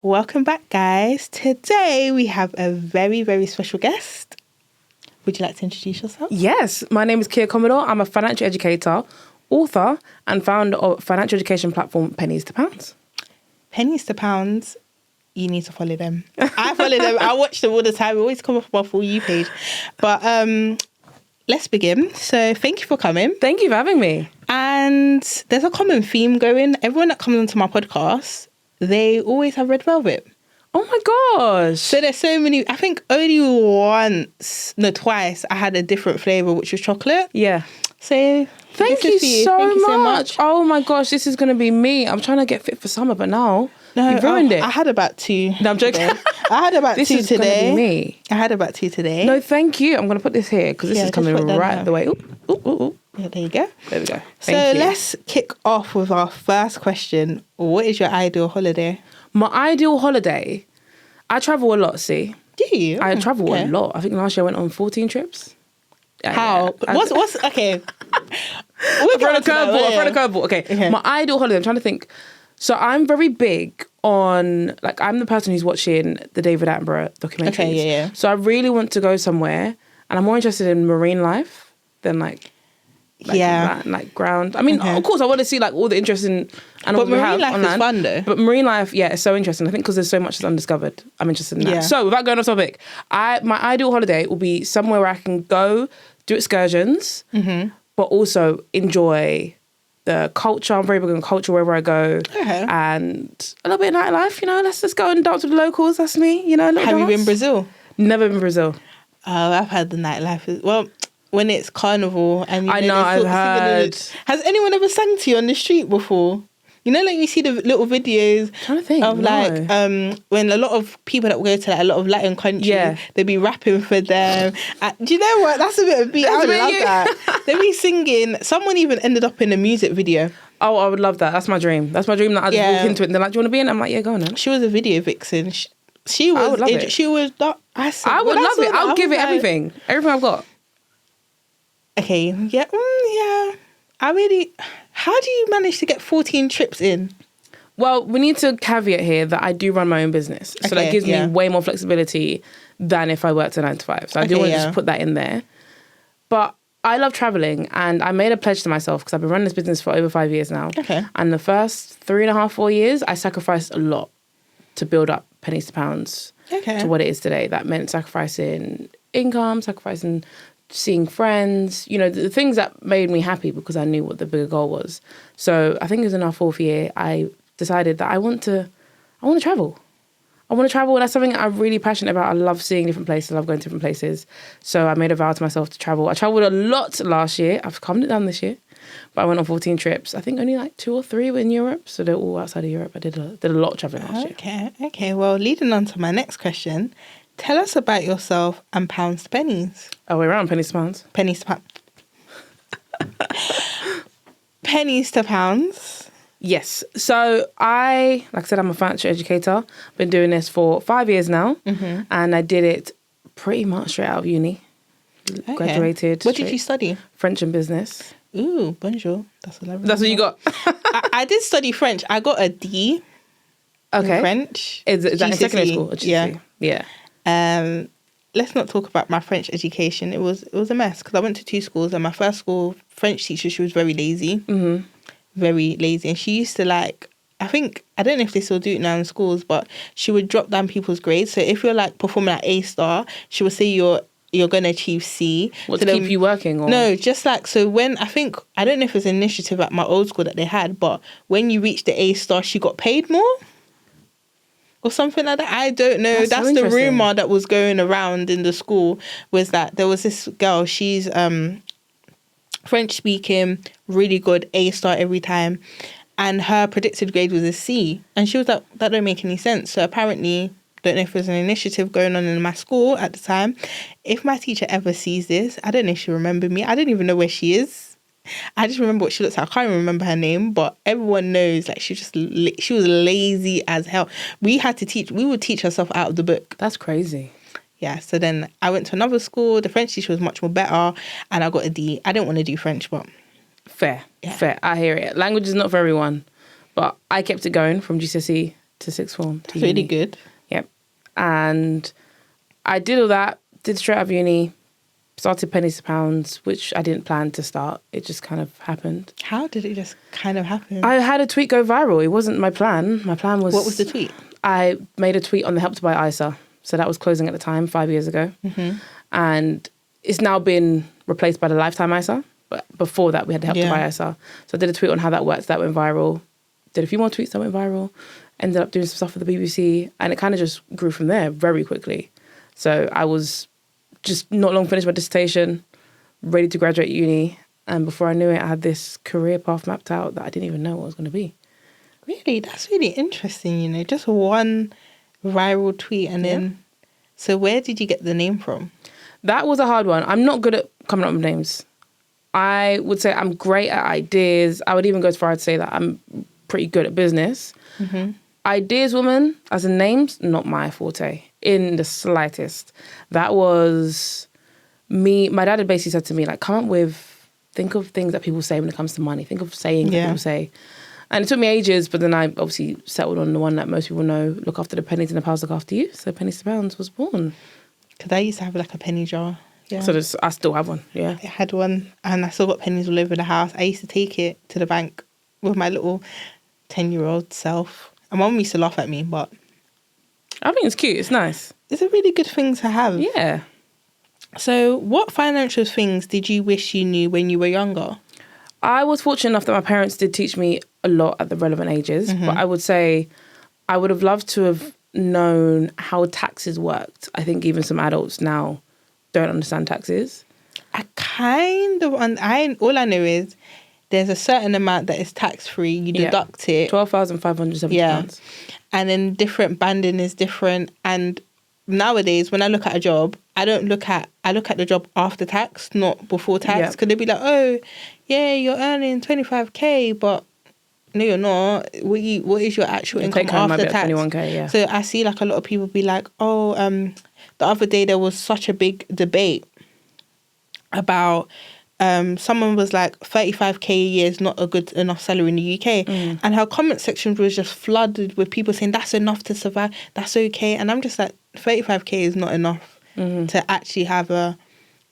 Welcome back, guys. Today we have a very, very special guest. Would you like to introduce yourself? Yes, my name is Kia Commodore. I'm a financial educator, author, and founder of financial education platform Pennies to Pounds. Pennies to Pounds, you need to follow them. I follow them. I watch them all the time. They always come up on my For You page. But let's begin. So thank you for coming. Thank you for having me. And there's a common theme going. Everyone that comes onto my podcast, they always have red velvet. Oh my gosh. So there's so many. I think only twice I had a different flavour, which was chocolate. Yeah. So Thank you so much. Oh my gosh, this is going to be me. I'm trying to get fit for summer, but now you've ruined it. I had about 2. No, I'm joking. I had about 2 today. This is going to be me. I had about 2 today. No, thank you. I'm going to put this here because this is coming right the way. Ooh. Yeah, there you go. There we go. Thank you. Let's kick off with our first question. What is your ideal holiday? My ideal holiday, I travel a lot, see. Do you? I travel a lot. I think last year I went on 14 trips. How? Yeah. What's okay? I throw a curveball. Okay. My ideal holiday, I'm trying to think. So I'm very big on, like, I'm the person who's watching the David Attenborough documentaries. Okay, yeah. So I really want to go somewhere, and I'm more interested in marine life than like ground. I mean, of course, I want to see like all the interesting animals we have on land. But marine life is fun though. But marine life, yeah, it's so interesting. I think because there's so much that's undiscovered. I'm interested in that. Yeah. So without going off topic, my ideal holiday will be somewhere where I can go do excursions, but also enjoy the culture. I'm very big on culture wherever I go, and a little bit of nightlife. You know, let's just go and dance with the locals. That's me. You know, have you been Brazil? Never been Brazil. Oh, I've had the nightlife. Well, when it's carnival and I know I've heard. Has anyone ever sang to you on the street before? You know, like you see the little videos when a lot of people that go to like, a lot of Latin countries, they be rapping for them. Do you know what? That's a bit of beat. I love that. They be singing. Someone even ended up in a music video. Oh, I would love that. That's my dream. That's my dream that I just walk into it and they're like, do you want to be in? I'm like, yeah, go on then. She was a video vixen. She was. I would love it. She was. I would love it. I'll give it everything. Everything I've got. Okay. Yeah. How do you manage to get 14 trips in? Well, we need to caveat here that I do run my own business. So that gives me way more flexibility than if I worked a 9 to 5. So I do want to just put that in there. But I love traveling, and I made a pledge to myself because I've been running this business for over 5 years now. Okay. And the first 3.5, 4 years, I sacrificed a lot to build up Pennies to Pounds to what it is today. That meant sacrificing income, sacrificing seeing friends, you know, the things that made me happy because I knew what the bigger goal was. So I think it was in our 4th year, I decided that I want to travel. I want to travel, and that's something I'm really passionate about. I love seeing different places. I love going to different places. So I made a vow to myself to travel. I travelled a lot last year. I've calmed it down this year. But I went on 14 trips. I think only like 2 or 3 were in Europe. So they're all outside of Europe. I did a lot of travelling last year. Okay. Well, leading on to my next question, tell us about yourself and Pounds to Pennies. Oh, we're around Pennies to Pounds. Pennies to Pounds. Pennies to Pounds. Yes. So like I said, I'm a financial educator. Been doing this for 5 years now. And I did it pretty much straight out of uni. Graduated. What did you study? French and business. Ooh, bonjour. That's what you got. I did study French. I got a D in French. Is that in secondary school? Yeah. Let's not talk about my French education. It was a mess because I went to 2 schools, and my first school French teacher, she was very lazy. Very lazy, and she used to I don't know if they still do it now in schools, but she would drop down people's grades. So if you're like performing at A star, she would say you're going to achieve C. What, to keep you working? Or? No, just so when I don't know if it's an initiative at my old school that they had, but when you reach the A star, she got paid more. Or something like that. I don't know. That's the rumour that was going around in the school, was that there was this girl, she's French speaking, really good, A star every time. And her predicted grade was a C. And she was like, that don't make any sense. So apparently, don't know if there's an initiative going on in my school at the time. If my teacher ever sees this, I don't know if she remembers me. I don't even know where she is. I just remember what she looks like. I can't even remember her name, but everyone knows she was lazy as hell. We would teach herself out of the book. That's crazy. Yeah, so then I went to another school. The French teacher was much more better, and I got a D. I didn't want to do French, but... Fair. I hear it. Language is not for everyone, but I kept it going from GCSE to sixth form. That's really good. Yep. And I did all that, did straight out of uni, started Pennies to Pounds, which I didn't plan to start. It just kind of happened. How did it just kind of happen? I had a tweet go viral. It wasn't my plan. My plan was... What was the tweet? I made a tweet on the Help to Buy ISA. So that was closing at the time, 5 years ago. Mm-hmm. And it's now been replaced by the Lifetime ISA. But before that, we had the Help to Buy ISA. So I did a tweet on how that works. That went viral. Did a few more tweets that went viral. Ended up doing some stuff for the BBC. And it kind of just grew from there very quickly. So I was just not long finished my dissertation, ready to graduate uni. And before I knew it, I had this career path mapped out that I didn't even know what it was going to be. Really? That's really interesting, you know, just one viral tweet and then... So where did you get the name from? That was a hard one. I'm not good at coming up with names. I would say I'm great at ideas. I would even go as far as to say that I'm pretty good at business. Mm-hmm. Ideas woman, as in names, not my forte in the slightest. That was me. My dad had basically said to me, like, come up with, think of things that people say when it comes to money. Think of sayings that people say. And it took me ages, but then I obviously settled on the one that most people know, look after the pennies and the pounds look after you. So Pennies to Pounds was born. Because I used to have like a penny jar. Yeah. So I still have one, yeah. I had one and I still got pennies all over the house. I used to take it to the bank with my little 10-year-old self. And Mum used to laugh at me, but... I think it's cute, it's nice. It's a really good thing to have. Yeah. So what financial things did you wish you knew when you were younger? I was fortunate enough that my parents did teach me a lot at the relevant ages, but I would say I would have loved to have known how taxes worked. I think even some adults now don't understand taxes. I kind of... all I know is there's a certain amount that is tax-free. You deduct it. £12,570. Yeah. And then different banding is different. And nowadays, when I look at a job, I look at the job after tax, not before tax. Because they'd be like, oh, yeah, you're earning 25k, but no, you're not. What is your actual income after tax? 21k, yeah. So I see like a lot of people be like, oh, the other day there was such a big debate about someone was like 35k a year is not a good enough salary in the UK. And her comment section was just flooded with people saying that's enough to survive, that's okay. And I'm just like, 35k is not enough to actually have a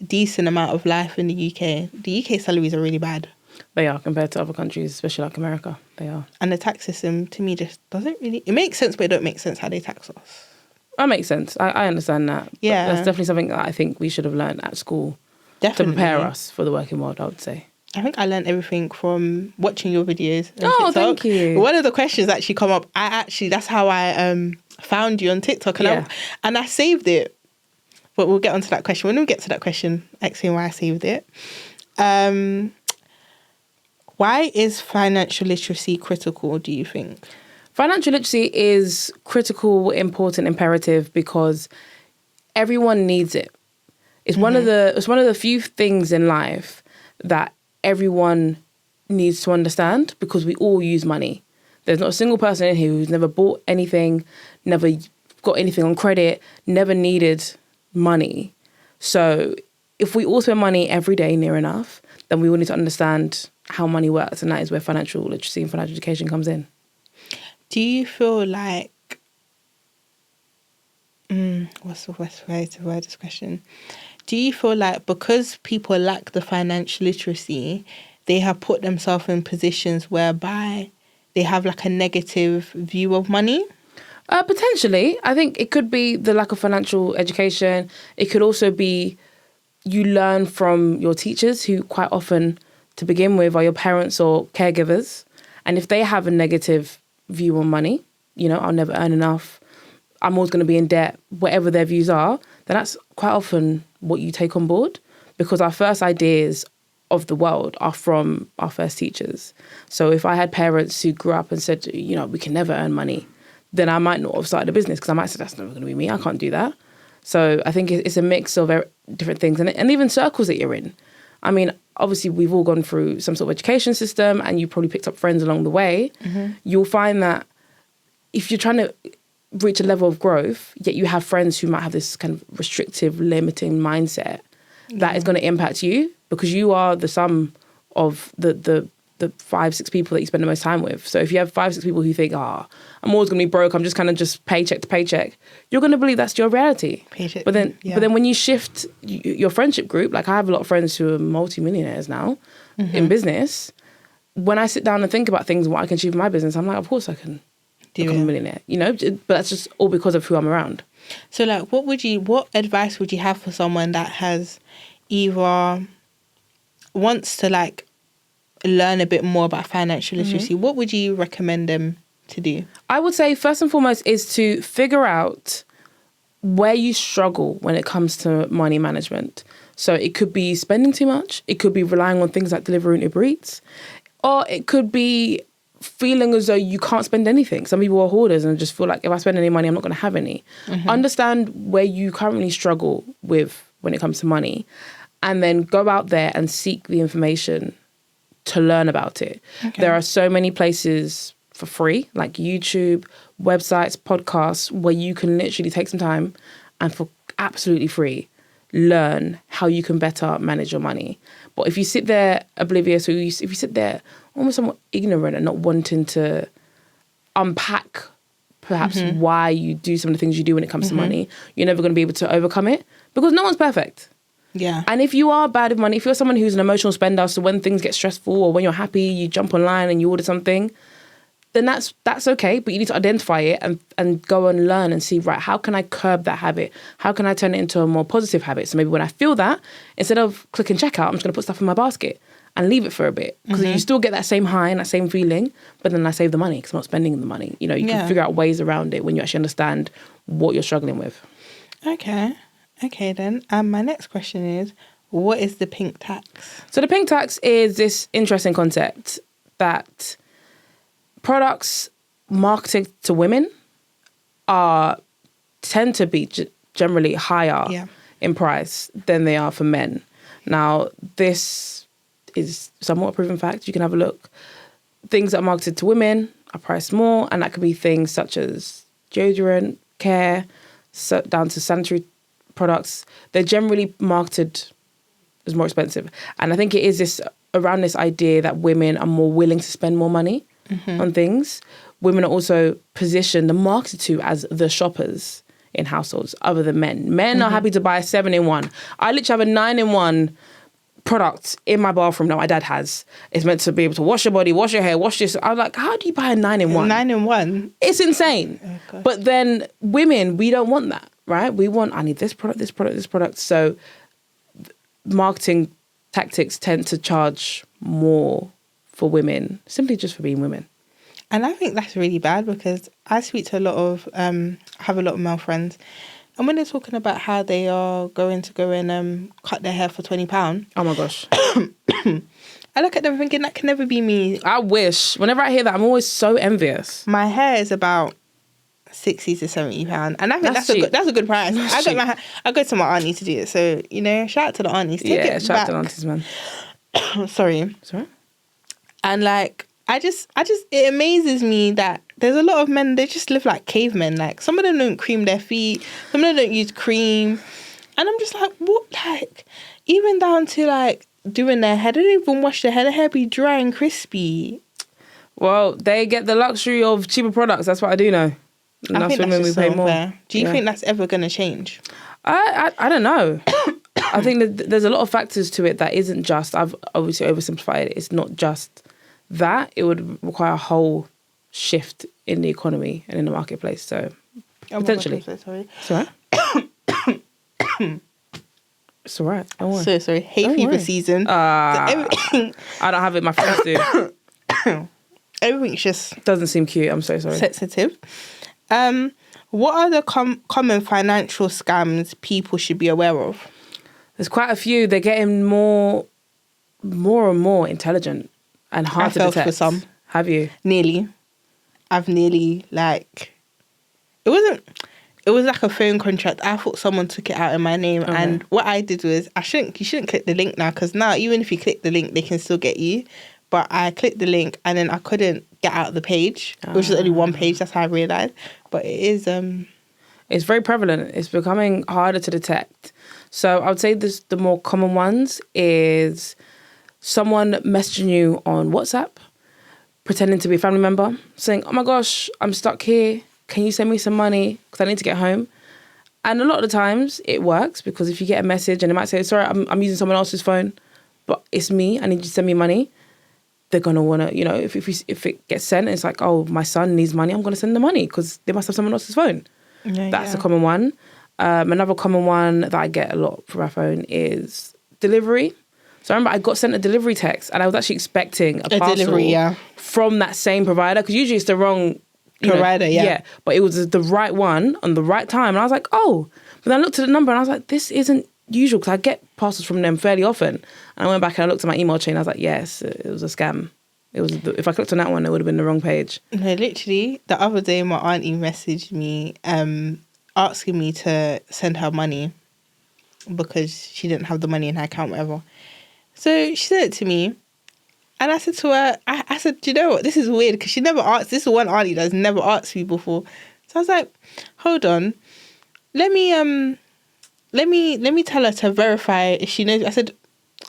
decent amount of life in the UK. The UK salaries are really bad. They are compared to other countries, especially like America. They are. And the tax system, to me, just doesn't really... It makes sense, but it don't make sense how they tax us. That makes sense. I understand that. Yeah. But that's definitely something that I think we should have learned at school. Definitely. To prepare us for the working world, I would say. I think I learned everything from watching your videos. Oh, thank you. One of the questions actually come up. That's how I found you on TikTok. And I saved it. But we'll get onto that question. When we get to that question, explain why I saved it. Why is financial literacy critical, do you think? Financial literacy is critical, important, imperative because everyone needs it. It's one of the few things in life that everyone needs to understand because we all use money. There's not a single person in here who's never bought anything, never got anything on credit, never needed money. So if we all spend money every day near enough, then we will need to understand how money works, and that is where financial literacy and financial education comes in. Do you feel like... what's the best way to word this question? Do you feel like because people lack the financial literacy, they have put themselves in positions whereby they have like a negative view of money? Potentially. I think it could be the lack of financial education. It could also be you learn from your teachers who quite often, to begin with, are your parents or caregivers. And if they have a negative view on money, I'll never earn enough, I'm always going to be in debt, whatever their views are, then that's quite often what you take on board because our first ideas of the world are from our first teachers. So if I had parents who grew up and said, we can never earn money, then I might not have started a business because I might say, that's never going to be me. I can't do that. So I think it's a mix of different things and even circles that you're in. I mean, obviously, we've all gone through some sort of education system and you probably picked up friends along the way. Mm-hmm. You'll find that if you're trying to reach a level of growth, yet you have friends who might have this kind of restrictive, limiting mindset, that is going to impact you because you are the sum of the the 5-6 people that you spend the most time with. So if you have 5-6 people who think, I'm always going to be broke, I'm just kind of just paycheck to paycheck, you're going to believe that's your reality. Paycheck, but then when you shift your friendship group, like I have a lot of friends who are multi-millionaires now in business. When I sit down and think about things and what I can achieve in my business, I'm like, of course I can become a millionaire, but that's just all because of who I'm around. So like, what advice would you have for someone that has either wants to like learn a bit more about financial literacy? What would you recommend them to do? I would say first and foremost is to figure out where you struggle when it comes to money management. So it could be spending too much. It could be relying on things like Deliveroo and Uber Eats. Or it could be feeling as though you can't spend anything. Some people are hoarders and just feel like if I spend any money, I'm not going to have any. Understand where you currently struggle with when it comes to money, and then go out there and seek the information to learn about it. Okay. There are so many places for free, like YouTube, websites, podcasts, where you can literally take some time and for absolutely free learn how you can better manage your money. But if you sit there oblivious, or if you sit there almost somewhat ignorant and not wanting to unpack perhaps why you do some of the things you do when it comes to money, you're never going to be able to overcome it, because no one's perfect. Yeah. And if you are bad with money, if you're someone who's an emotional spender, so when things get stressful or when you're happy, you jump online and you order something, then that's okay. But you need to identify it and go and learn and see, right, how can I curb that habit? How can I turn it into a more positive habit? So maybe when I feel that, instead of clicking checkout, I'm just going to put stuff in my basket and leave it for a bit. Because you still get that same high and that same feeling, but then I save the money because I'm not spending the money. You can figure out ways around it when you actually understand what you're struggling with. Okay then. My next question is, what is the pink tax? So the pink tax is this interesting concept that products marketed to women tend to be generally higher in price than they are for men. Now, this is somewhat a proven fact. You can have a look. Things that are marketed to women are priced more, and that could be things such as deodorant, care, down to sanitary products. They're generally marketed as more expensive. And I think it is around this idea that women are more willing to spend more money on things. Women are also positioned and marketed to as the shoppers in households other than men. Men are happy to buy a 7-in-1. I literally have a 9-in-1 product in my bathroom that my dad has. It's meant to be able to wash your body, wash your hair, wash this. I was like, how do you buy a 9-in-1? 9-in-1? It's insane. Oh, but then women, we don't want that, right? We want, I need this product, this product, this product. So marketing tactics tend to charge more for women, simply just for being women. And I think that's really bad, because I speak to I have a lot of male friends, and when they're talking about how they are going to go and cut their hair for £20. Oh my gosh. I look at them thinking, that can never be me. I wish. Whenever I hear that, I'm always so envious. My hair is about £60 to £70, and I think that's a good price. I go to my auntie to do it, so shout out to the aunties. Shout out to the aunties, man. Sorry. And it amazes me that there's a lot of men, they just live like cavemen. Like, some of them don't cream their feet, some of them don't use cream, and I'm just like, what? Like, even down to like doing their hair, they don't even wash their hair. Their hair be dry and crispy. Well, they get the luxury of cheaper products. That's what I do know. And I think that's just so unfair. Do you think that's ever going to change? I don't know. I think that there's a lot of factors to it that isn't just, I've obviously oversimplified it. It's not just that. It would require a whole shift in the economy and in the marketplace. So potentially. God, I'm so sorry. It's all right. It's all right. Don't worry. So sorry. Hay fever season. I don't have it. My friends do. Everything's just doesn't seem cute. I'm so sorry. Sensitive. What are the common financial scams people should be aware of? There's quite a few. They're getting more and more intelligent and hard to detect. I fell for some. Have you? Nearly. I've nearly, like... It was like a phone contract. I thought someone took it out in my name. Okay. And what I did was, you shouldn't click the link now, because now, even if you click the link, they can still get you. But I clicked the link and then I couldn't get out the page, which is only one page. That's how I realised. But it is... It's very prevalent. It's becoming harder to detect. So I would say the more common ones is someone messaging you on WhatsApp, pretending to be a family member, saying, oh my gosh, I'm stuck here. Can you send me some money? Because I need to get home. And a lot of the times it works, because if you get a message and it might say, sorry, I'm using someone else's phone, but it's me, I need you to send me money. They're going to want to, if it gets sent, it's like, oh, my son needs money, I'm going to send the money because they must have someone else's phone. That's a common one. Another common one that I get a lot from my phone is delivery. So I remember I got sent a delivery text and I was actually expecting a parcel delivery, from that same provider, because usually it's the wrong provider, Yeah, but it was the right one on the right time. And I was like, oh. But then I looked at the number and I was like, this isn't usual, because I get parcels from them fairly often. And I went back and I looked at my email chain. I was like, yes, it was a scam. It was. If I clicked on that one, it would have been the wrong page. No, literally, the other day my auntie messaged me asking me to send her money because she didn't have the money in her account, whatever. So she sent it to me. And I said to her, I said, do you know what? This is weird, because she never asked. This is one auntie that's never asked me before. So I was like, hold on. Let me tell her to verify if she knows. I said,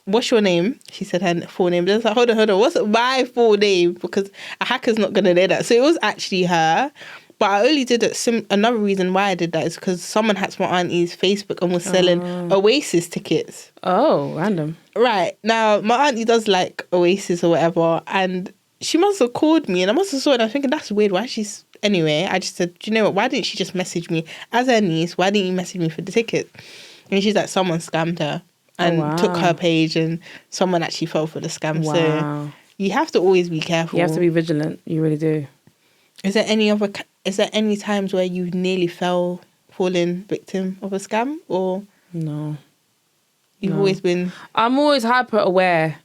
what's your name? She said her full name. I was like, hold on. What's my full name? Because a hacker's not going to know that. So it was actually her. But I only did it. Another reason why I did that is because someone hacked my auntie's Facebook and was selling Oasis tickets. Oh, random. Right. Now, my auntie does like Oasis or whatever. And she must have called me. And I must have saw it. And I was thinking, that's weird. Why she's... Anyway, I just said, do you know what? Why didn't she just message me? As her niece, why didn't you message me for the ticket? And she's like, someone scammed her and took her page, and someone actually fell for the scam. Wow. So you have to always be careful. You have to be vigilant. You really do. Is there any times where you nearly fallen victim of a scam, or no? You've always been... I'm always hyper aware.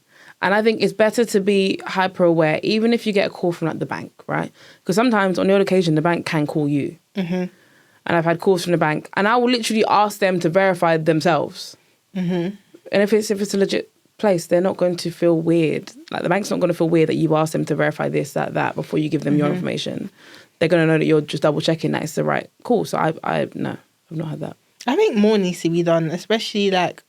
And I think it's better to be hyper aware, even if you get a call from like the bank, right? Because sometimes on the odd occasion, the bank can call you. Mm-hmm. And I've had calls from the bank, and I will literally ask them to verify themselves. Mm-hmm. And if it's a legit place, they're not going to feel weird. Like, the bank's not going to feel weird that you've asked them to verify this, that before you give them your information. They're going to know that you're just double checking that it's the right call. So no, I've not had that. I think more needs to be done, especially like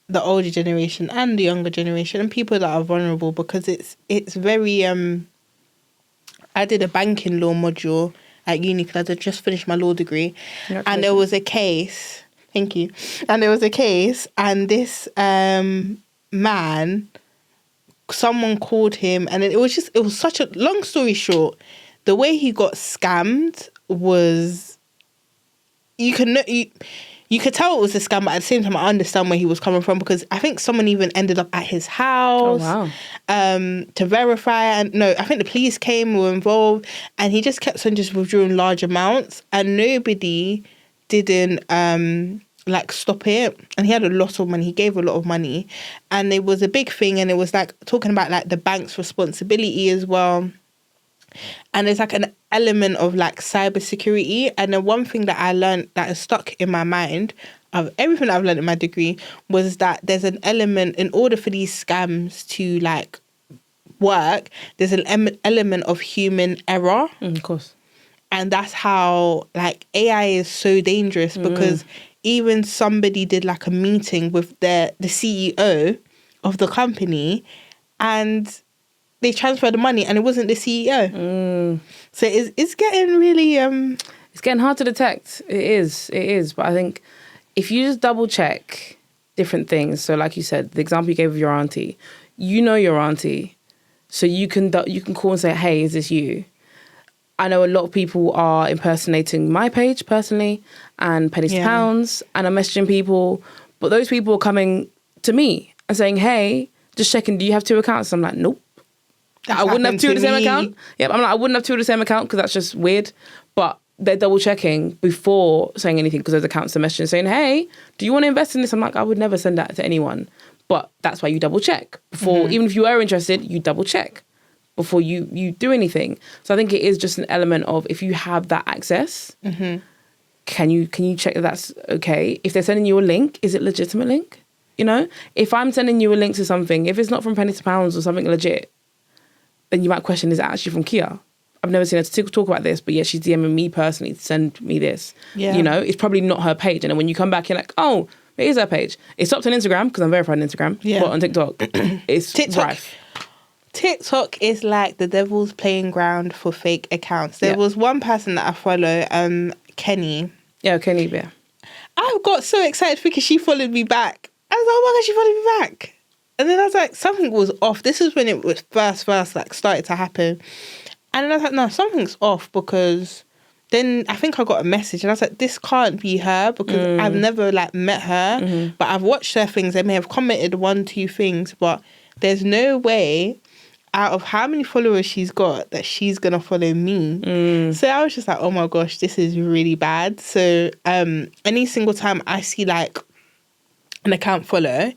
the older generation and the younger generation and people that are vulnerable, because it's very... I did a banking law module at uni because I just finished my law degree. And there was a case... Thank you. And there was a case, and this man, someone called him, and it was such a... Long story short, the way he got scammed was... You could tell it was a scam, but at the same time, I understand where he was coming from, because I think someone even ended up at his house to verify. And no, I think the police were involved, and he just kept on just withdrawing large amounts, and nobody didn't stop it. And he had a lot of money. He gave a lot of money, and it was a big thing. And it was like talking about like the bank's responsibility as well. And there's like an element of like cybersecurity. And the one thing that I learned that is stuck in my mind of everything I've learned in my degree was that there's an element, in order for these scams to like work, there's an element of human error. Of course. And that's how like AI is so dangerous, because even somebody did like a meeting with the CEO of the company, and they transferred the money and it wasn't the CEO. So it's getting really... It's getting hard to detect. It is. But I think if you just double check different things, so like you said, the example you gave of your auntie, you know your auntie, so you can call and say, hey, is this you? I know a lot of people are impersonating my page personally and Pennies to Pounds, and I'm messaging people, but those people are coming to me and saying, hey, just checking, do you have 2 accounts? I'm like, nope. I wouldn't have 2 of the same account. Yeah, I'm like, I wouldn't have 2 of the same account because that's just weird. But they're double checking before saying anything, because those accounts are messaging saying, hey, do you want to invest in this? I'm like, I would never send that to anyone. But that's why you double check before, even if you are interested, you double check before you do anything. So I think it is just an element of, if you have that access, can you check that that's okay? If they're sending you a link, is it a legitimate link? You know, if I'm sending you a link to something, if it's not from Pennies to Pounds or something legit, then you might question, is it actually from Kia? I've never seen her talk about this, but yeah, she's DMing me personally to send me this. Yeah. You know, it's probably not her page. And then when you come back, you're like, oh, It is her page. It stopped on Instagram because I'm verified on Instagram. Yeah. But on TikTok, it's rife. TikTok is like the devil's playing ground for fake accounts. There was one person that I follow, Kenny. Yeah, Kenny, yeah. I got so excited because she followed me back. I was like, oh my God, she followed me back. And then I was like, something was off. This was when it was first like started to happen. And then I was like, no, something's off, because then I think I got a message and I was like, this can't be her, because I've never like met her, but I've watched her things. They may have commented 1-2 things, but there's no way out of how many followers she's got that she's going to follow me. So I was just like, oh my gosh, this is really bad. So any single time I see like an account follow,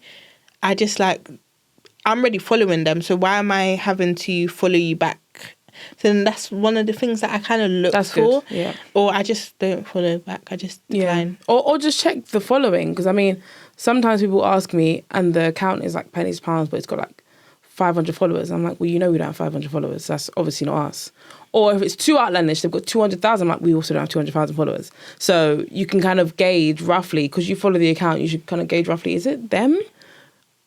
I just like, I'm already following them, so why am I having to follow you back? So then that's one of the things that I kind of look for. Good. Yeah. Or I just don't follow back. I just decline. Yeah. Or just check the following, because I mean, sometimes people ask me and the account is like Pennies Pounds, but it's got like 500 followers. I'm like, well, you know we don't have 500 followers. That's obviously not us. Or if it's too outlandish, they've got 200,000. I'm like, we also don't have 200,000 followers. So you can kind of gauge roughly, because you follow the account, you should kind of gauge roughly, is it them?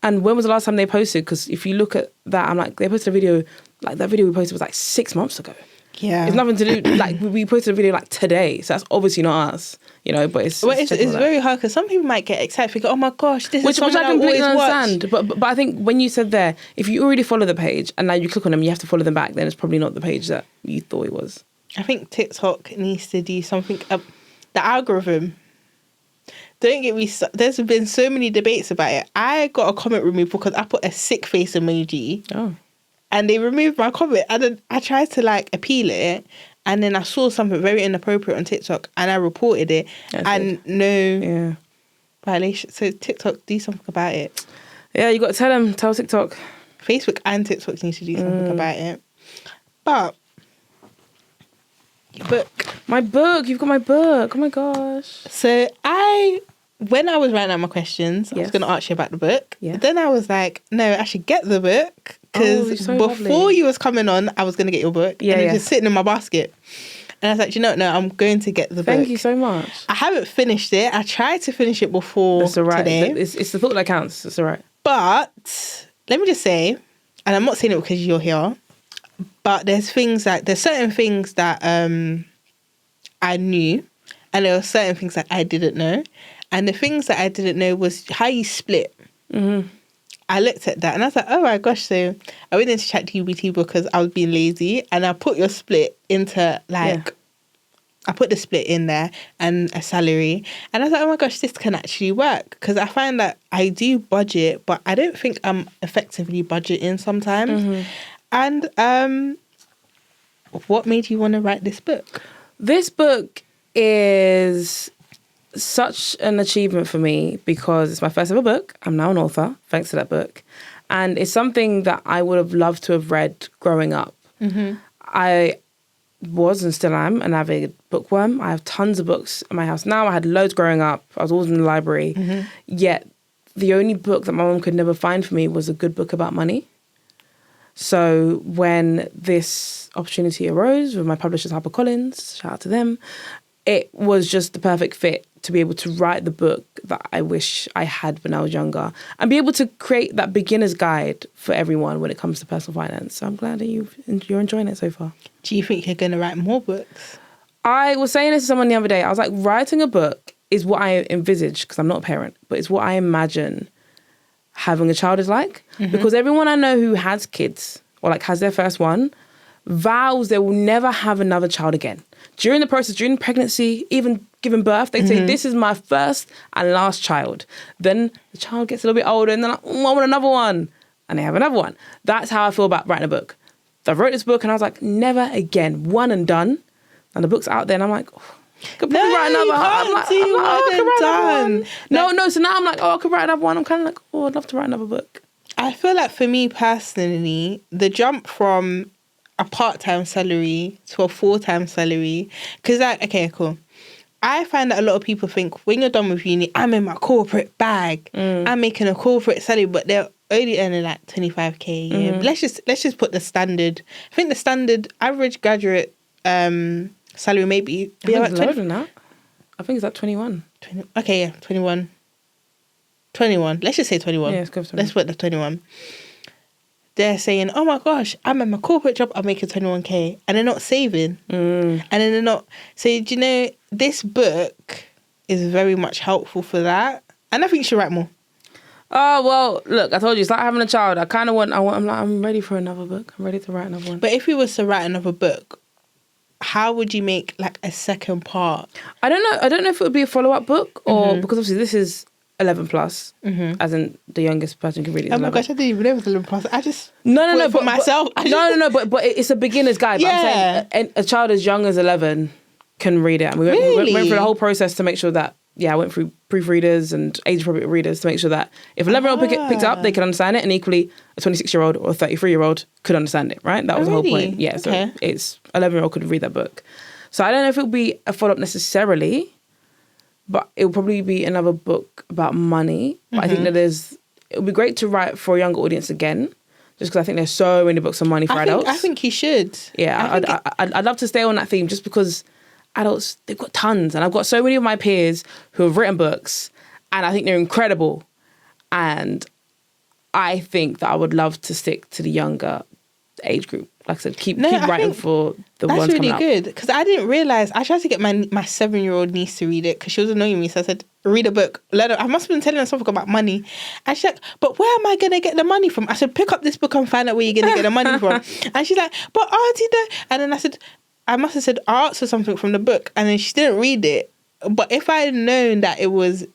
And when was the last time they posted? Because if you look at that, I'm like, they posted a video, like that video we posted was like 6 months ago. Yeah. It's nothing to do, like we posted a video like today. So that's obviously not us, you know, but it's very hard, because some people might get excited, think, oh my gosh, this is someone which I completely understand. Watch. But I think when you said there, if you already follow the page and now you click on them, you have to follow them back, then it's probably not the page that you thought it was. I think TikTok needs to do something, the algorithm. Don't get me, there's been so many debates about it. I got a comment removed because I put a sick face emoji. Oh. And they removed my comment. And then I tried to like appeal it. And then I saw something very inappropriate on TikTok and I reported it. No violation. So TikTok, do something about it. Yeah, you got to tell TikTok. Facebook and TikTok need to do something about it. But your book. My book. You've got my book. Oh my gosh. So when I was writing out my questions, I was going to ask you about the book. Yeah. But then I was like, no, I should get the book. Because before you was coming on, I was going to get your book. Yeah, and it was just sitting in my basket. And I was like, you know what? No, I'm going to get the book. Thank you so much. I haven't finished it. I tried to finish it before today. It's the thought that counts. It's all right. But let me just say, and I'm not saying it because you're here, but there's certain things that I knew, and there were certain things that I didn't know. And the things that I didn't know was how you split. Mm-hmm. I looked at that and I was like, oh my gosh. So I went into ChatGPT because I was being lazy, and I put your split into I put the split in there and a salary. And I was like, oh my gosh, this can actually work. Because I find that I do budget, but I don't think I'm effectively budgeting sometimes. Mm-hmm. And what made you want to write this book? This book is such an achievement for me because it's my first ever book. I'm now an author, thanks to that book. And it's something that I would have loved to have read growing up. Mm-hmm. I was and still am an avid bookworm. I have tons of books in my house now. I had loads growing up. I was always in the library. Mm-hmm. Yet the only book that my mum could never find for me was a good book about money. So when this opportunity arose with my publishers, HarperCollins, shout out to them, it was just the perfect fit to be able to write the book that I wish I had when I was younger and be able to create that beginner's guide for everyone when it comes to personal finance. So I'm glad that you're enjoying it so far. Do you think you're going to write more books? I was saying this to someone the other day. I was like, writing a book is what I envisage, because I'm not a parent, but it's what I imagine having a child is like. Mm-hmm. Because everyone I know who has kids or like has their first one vows they will never have another child again. During the process, during pregnancy, even giving birth, they say, this is my first and last child. Then the child gets a little bit older and they're like, I want another one. And they have another one. That's how I feel about writing a book. I wrote this book and I was like, never again, one and done. And the book's out there and I'm like, I could probably write another one. No, so now I'm like, I could write another one. I'm kind of like, I'd love to write another book. I feel like for me personally, the jump from a part-time salary to a full-time salary, because okay, cool. I find that a lot of people think when you're done with uni, I'm in my corporate bag. I'm making a corporate salary, but they're only earning like 25k a year. Let's just put the standard. I think the standard average graduate salary maybe be about 20. Than that. I think it's like 21. 20, okay, yeah, 21. 21. Let's just say 21. Yeah, let's go for 21. Let's put the 21. They're saying, oh my gosh, I'm at my corporate job, I'm making 21k. And they're not saving. And then they're not... So, do you know, this book is very much helpful for that. And I think you should write more. Oh, well, look, I told you, it's like having a child. I'm ready for another book. I'm ready to write another one. But if you was to write another book, how would you make like a second part? I don't know if it would be a follow-up book or because obviously this is 11 plus, as in the youngest person can read it. Oh my gosh, I didn't even know it was 11 plus. I just no, for myself. But it's a beginner's guide. But I'm saying a child as young as 11 can read it. And we went through the whole process to make sure that I went through proofreaders and age-appropriate readers to make sure that if an 11-year-old picked it up, they could understand it, and equally a 26-year-old or a 33-year-old could understand it, right? That was the whole point. Yeah, so it's 11-year-old could read that book. So I don't know if it would be a follow-up necessarily, but it would probably be another book about money. But I think that it would be great to write for a younger audience again, just because I think there's so many books on money for adults. I think you should. Yeah, I'd love to stay on that theme just because adults, they've got tons. And I've got so many of my peers who have written books and I think they're incredible. And I think that I would love to stick to the younger age group. Like I said, keep writing for the ones coming out. That's really good. Because I didn't realise, I tried to get my 7-year-old niece to read it because she was annoying me. So I said, read a book. I must have been telling her something about money. And she's like, but where am I going to get the money from? I said, pick up this book and find out where you're going to get the money from. And she's like, but Auntie, and then I said, I must have said arts or something from the book, and then she didn't read it. But if I had known that it was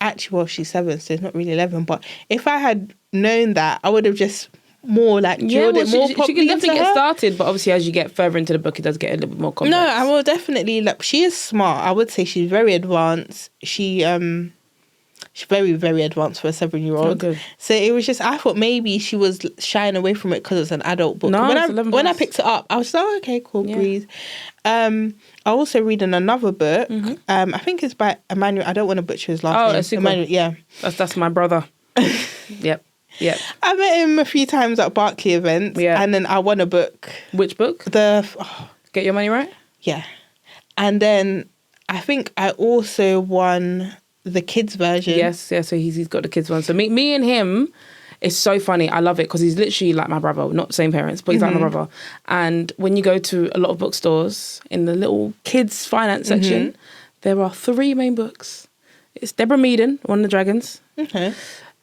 actually, well, she's 7, so it's not really 11. But if I had known that, I would have just more like drilled it more. She can definitely get started, but obviously as you get further into the book, it does get a little bit more complex. No, I will definitely. Like, she is smart. I would say she's very advanced. She's very, very advanced for a 7-year-old. Oh, so it was just, I thought maybe she was shying away from it because it's an adult book. No, when I picked it up, I was like, oh, okay, cool, breeze. I also reading another book. I think it's by Emmanuel. I don't want to butcher his last name. Emmanuel, yeah. That's my brother. Yep. I met him a few times at Barclay events. Yeah. And then I won a book. Which book? Get Your Money Right? Yeah. And then I think I also won the kids version. Yes, so he's got the kids one. So me and him, it's so funny. I love it because he's literally like my brother, not the same parents, but he's like my brother. And when you go to a lot of bookstores, in the little kids finance section, there are 3 main books. It's Deborah Meaden, One of the Dragons. Okay.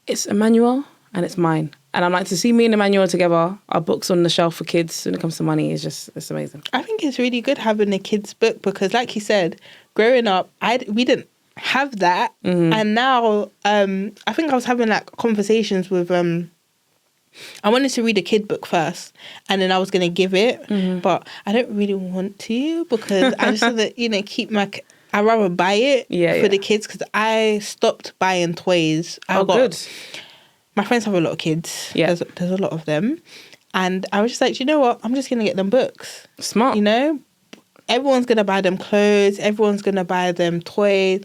It's Emmanuel and it's mine. And I'm like, to see me and Emmanuel together, our books on the shelf for kids when it comes to money is just, it's amazing. I think it's really good having a kids book because like you said, growing up, we didn't have that. And now I think I was having like conversations with I wanted to read a kid book first and then I was going to give it, but I don't really want to because I just want to, keep I'd rather buy it for the kids because I stopped buying toys. Good. My friends have a lot of kids. Yeah. There's a lot of them. And I was just like, you know what? I'm just going to get them books. Smart. Everyone's going to buy them clothes. Everyone's going to buy them toys.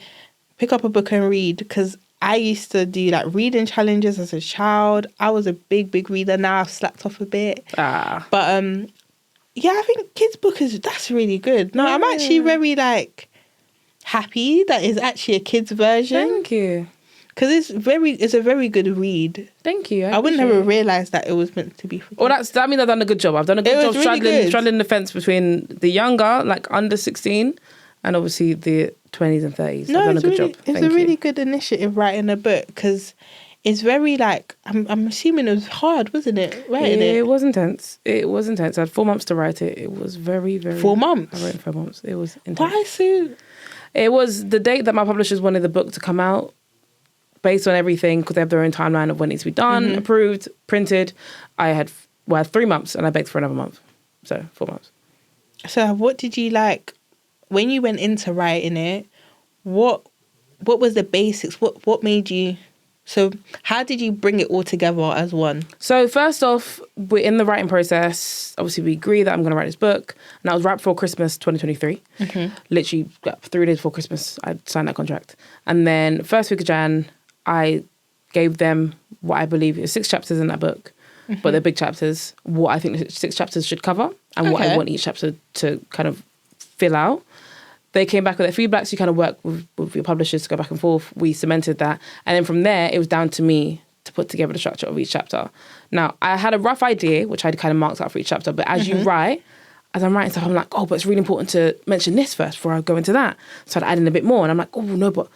Pick up a book and read because I used to do like reading challenges as a child. I was a big reader. Now I've slacked off a bit. But I think kids' book that's really good. No, I'm actually very happy that it's actually a kids version. Thank you. Because it's a very good read. Thank you. I wouldn't have realised that it was meant to be for kids. Well, that means I've done a good job. I've done a good job straddling the fence between the younger, like under 16, and obviously the 20s and 30s. No, I've done a good job. It's a really good initiative writing a book because it's very I'm assuming it was hard, wasn't it? Writing it. It was intense. I had 4 months to write it. It was very, very... 4 months? I wrote it 4 months. It was intense. Why so? It was the date that my publishers wanted the book to come out based on everything because they have their own timeline of when it needs to be done, approved, printed. I had 3 months and I begged for another month. So 4 months. So what did you when you went into writing it, what was the basics? What made you... So how did you bring it all together as one? So first off, we're in the writing process. Obviously, we agree that I'm going to write this book. And that was right before Christmas 2023. Literally 3 days before Christmas, I signed that contract. And then first week of Jan, I gave them what I believe is 6 chapters in that book. But they're big chapters. What I think the 6 chapters should cover and what I want each chapter to kind of fill out. they came back with their feedback. So you kind of work with your publishers to go back and forth. We cemented that. And then from there, it was down to me to put together the structure of each chapter. Now, I had a rough idea, which I'd kind of marked out for each chapter. But as you write, as I'm writing stuff, I'm like, oh, but it's really important to mention this first before I go into that. So I'd add in a bit more. And I'm like, oh, no, but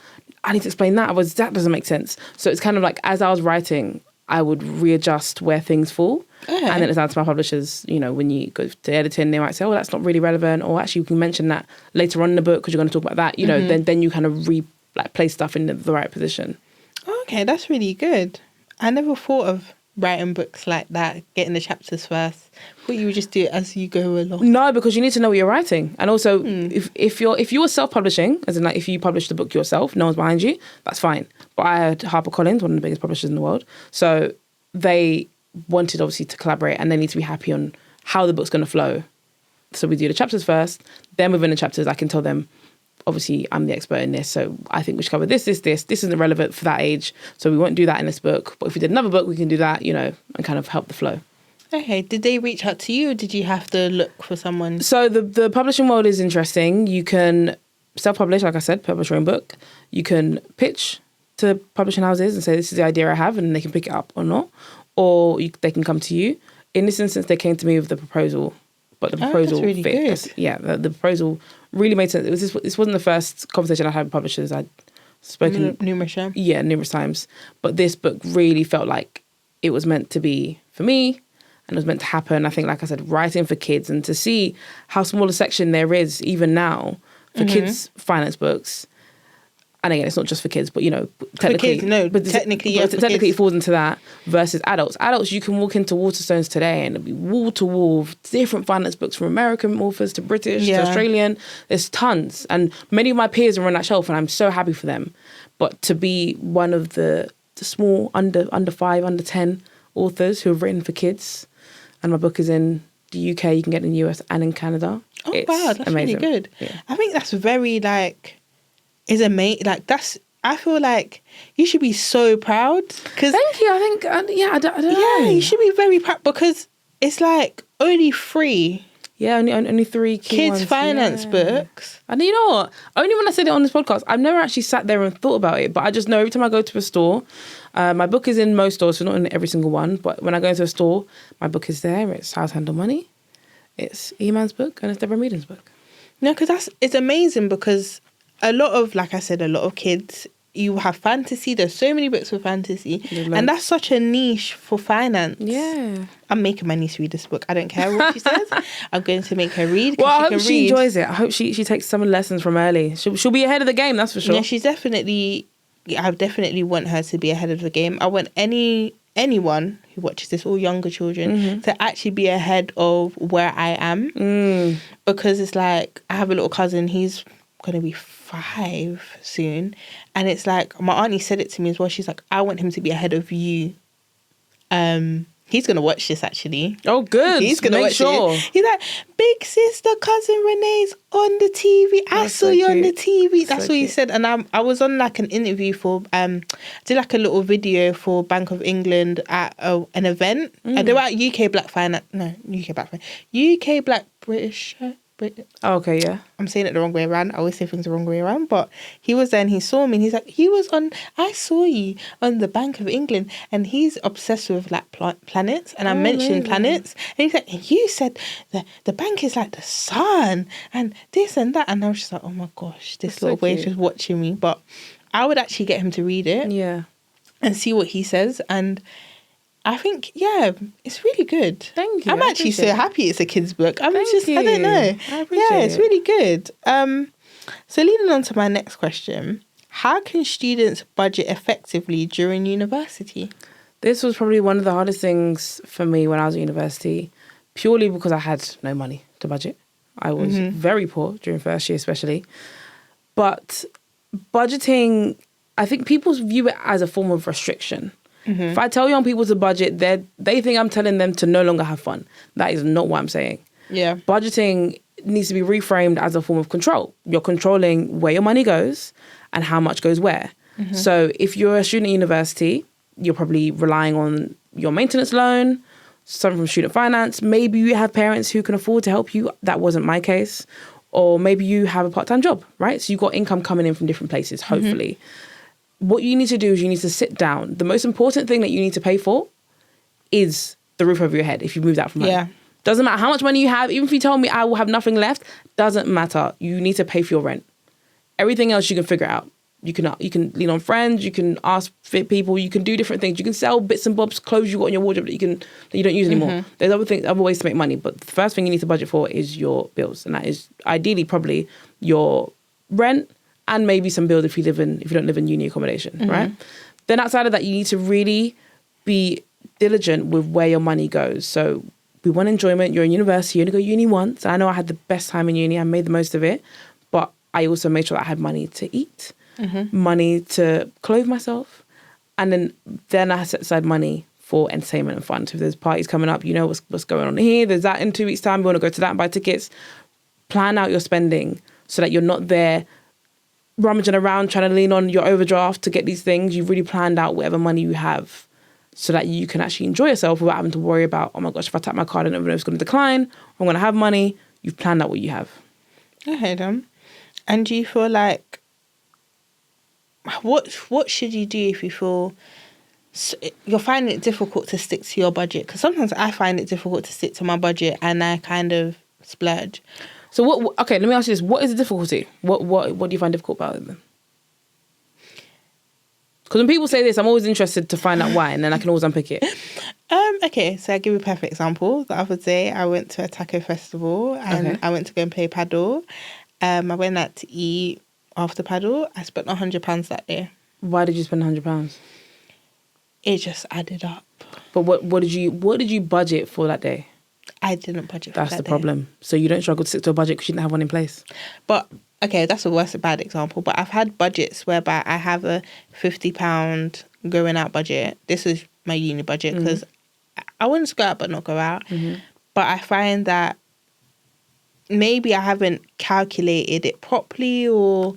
I need to explain that. That doesn't make sense. So it's kind of like, as I was writing, I would readjust where things fall. Okay. And then it's down to my publishers, you know, when you go to editing, they might say, oh, that's not really relevant. Or actually, we can mention that later on in the book because you're going to talk about that. You know, then you kind of place stuff in the right position. Okay, that's really good. I never thought of writing books like that, getting the chapters first. I thought you would just do it as you go along. No, because you need to know what you're writing. And also, if you were self-publishing, as in like if you published the book yourself, no one's behind you, that's fine. But I had HarperCollins, one of the biggest publishers in the world. So they wanted obviously to collaborate and they need to be happy on how the book's going to flow. So we do the chapters first. Then within the chapters, I can tell them, obviously, I'm the expert in this, so I think we should cover this. This isn't relevant for that age, so we won't do that in this book. But if we did another book, we can do that, you know, and kind of help the flow. Okay. Did they reach out to you, or did you have to look for someone? So the publishing world is interesting. You can self-publish, like I said, publish your own book. You can pitch to publishing houses and say, this is the idea I have, and they can pick it up or not. Or they can come to you. In this instance, they came to me with the proposal. But the proposal that's really fit. good. The proposal really made sense. This wasn't the first conversation I had with publishers. I'd spoken numerous times. Yeah, numerous times. But this book really felt like it was meant to be for me, and it was meant to happen. I think, like I said, writing for kids, and to see how small a section there is even now for kids' finance books. And again, it's not just for kids, but you know, technically, technically it falls into that versus adults. Adults, you can walk into Waterstones today and it'll be wall to wall, different finance books from American authors to British to Australian. There's tons, and many of my peers are on that shelf, and I'm so happy for them. But to be one of the small under 5, under 10 authors who have written for kids, and my book is in the UK, you can get it in the US and in Canada. Oh wow, that's amazing. Really good. Yeah. I think that's very is amazing. Like I feel like you should be so proud. Thank you. I think I don't know. Yeah, you should be very proud because it's like only 3. Yeah, only 3 kids finance books. And you know what? Only when I said it on this podcast, I've never actually sat there and thought about it. But I just know every time I go to a store, my book is in most stores, so not in every single one. But when I go into a store, my book is there. It's How to Handle Money. It's E-Man's book, and it's Deborah Meaden's book. No, because it's amazing because a lot of kids, you have fantasy. There's so many books for fantasy. And that's such a niche for finance. Yeah. I'm making my niece read this book. I don't care what she says. I'm going to make her read. Well, I hope she enjoys it. I hope she takes some lessons from early. She'll be ahead of the game, that's for sure. Yeah, I definitely want her to be ahead of the game. I want anyone who watches this, all younger children, to actually be ahead of where I am. Because it's like, I have a little cousin, he's going to be 5 soon, and it's like my auntie said it to me as well. She's like, I want him to be ahead of you. He's gonna watch this actually. Oh, good. He's gonna watch it. He's like, big sister, cousin Renee's on the TV. I saw you on the TV. That's what he said. And I was on like an interview for did like a little video for Bank of England at an event. They were at UK Black British. Oh, okay, yeah. I'm saying it the wrong way around. I always say things the wrong way around. But he was there and he saw me and he's like, I saw you on the Bank of England. And he's obsessed with like planets. And I mentioned planets. And he's like, you said that the bank is like the sun and this and that. And I was just like, oh my gosh, this little boy is just watching me. But I would actually get him to read it. Yeah. And see what he says. And I think, yeah, it's really good. Thank you. I'm actually so happy it's a kid's book. I don't know. I appreciate it. It's really good. So leading on to my next question, how can students budget effectively during university? This was probably one of the hardest things for me when I was at university, purely because I had no money to budget. I was very poor during first year especially. But budgeting, I think people view it as a form of restriction. If I tell young people to budget, they think I'm telling them to no longer have fun. That is not what I'm saying. Yeah. Budgeting needs to be reframed as a form of control. You're controlling where your money goes and how much goes where. So if you're a student at university, you're probably relying on your maintenance loan, some from student finance. Maybe you have parents who can afford to help you. That wasn't my case. Or maybe you have a part-time job, right? So you've got income coming in from different places, hopefully. What you need to do is you need to sit down. The most important thing that you need to pay for is the roof over your head if you move that from home. Yeah. Doesn't matter how much money you have. Even if you tell me I will have nothing left, doesn't matter. You need to pay for your rent. Everything else you can figure out. You can lean on friends. You can ask fit people. You can do different things. You can sell bits and bobs, clothes you got in your wardrobe that you don't use anymore. There's other ways to make money. But the first thing you need to budget for is your bills, and that is ideally probably your rent and maybe some bills if you don't live in uni accommodation, right? Then outside of that, you need to really be diligent with where your money goes. So we want enjoyment. You're in university. You only go uni once. I know I had the best time in uni. I made the most of it, but I also made sure that I had money to eat. Money to clothe myself, and then I set aside money for entertainment and fun. So if there's parties coming up, you know what's going on here. There's that in 2 weeks' time. We want to go to that and buy tickets. Plan out your spending so that you're not there rummaging around trying to lean on your overdraft to get these things. You've really planned out whatever money you have so that you can actually enjoy yourself without having to worry about, oh my gosh, if I tap my card, I don't know if it's going to decline. I'm going to have money. You've planned out what you have. Okay, then. And do you feel like what should you do if you feel you're finding it difficult to stick to your budget? Because sometimes I find it difficult to stick to my budget and I kind of splurge. So okay, let me ask you this: what is the difficulty? What do you find difficult about it then? Because when people say this, I'm always interested to find out why, and then I can always unpick it. Okay, so I'll give you a perfect example. The other day I went to a taco festival and I went to go and play paddle. I went out to eat. After paddle, I spent £100 that day. Why did you spend £100? It just added up. But what did you budget for that day? I didn't budget for that day. That's the problem. So you don't struggle to stick to a budget because you didn't have one in place. But, okay, that's a bad example. But I've had budgets whereby I have a £50 going out budget. This is my uni budget because I wanted to go out but not go out. But I find that maybe I haven't calculated it properly or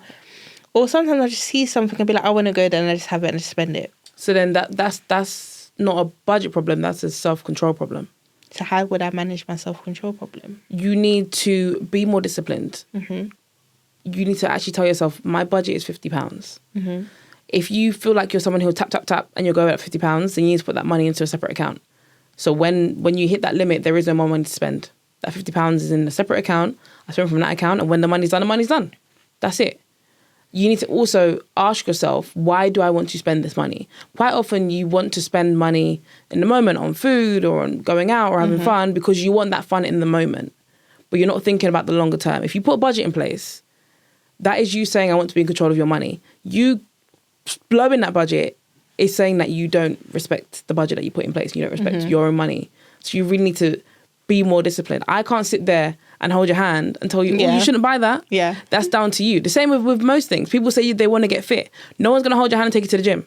sometimes I just see something and be like, I want to go there, and I just have it and I just spend it. So then that's not a budget problem, that's a self-control problem. So how would I manage my self-control problem? You need to be more disciplined. You need to actually tell yourself, my budget is £50. If you feel like you're someone who'll tap, tap, tap and you'll go at £50, then you need to put that money into a separate account. So when you hit that limit, there is no more money to spend. That £50 is in a separate account. I spend from that account, and when the money's done. That's it. You need to also ask yourself, why do I want to spend this money? Quite often you want to spend money in the moment on food or on going out or having fun because you want that fun in the moment. But you're not thinking about the longer term. If you put a budget in place, that is you saying, I want to be in control of your money. You blowing that budget is saying that you don't respect the budget that you put in place. You don't respect your own money. So you really need to be more disciplined. I can't sit there and hold your hand and tell you, you shouldn't buy that. Yeah. That's down to you. The same with most things. People say they want to get fit. No one's going to hold your hand and take you to the gym.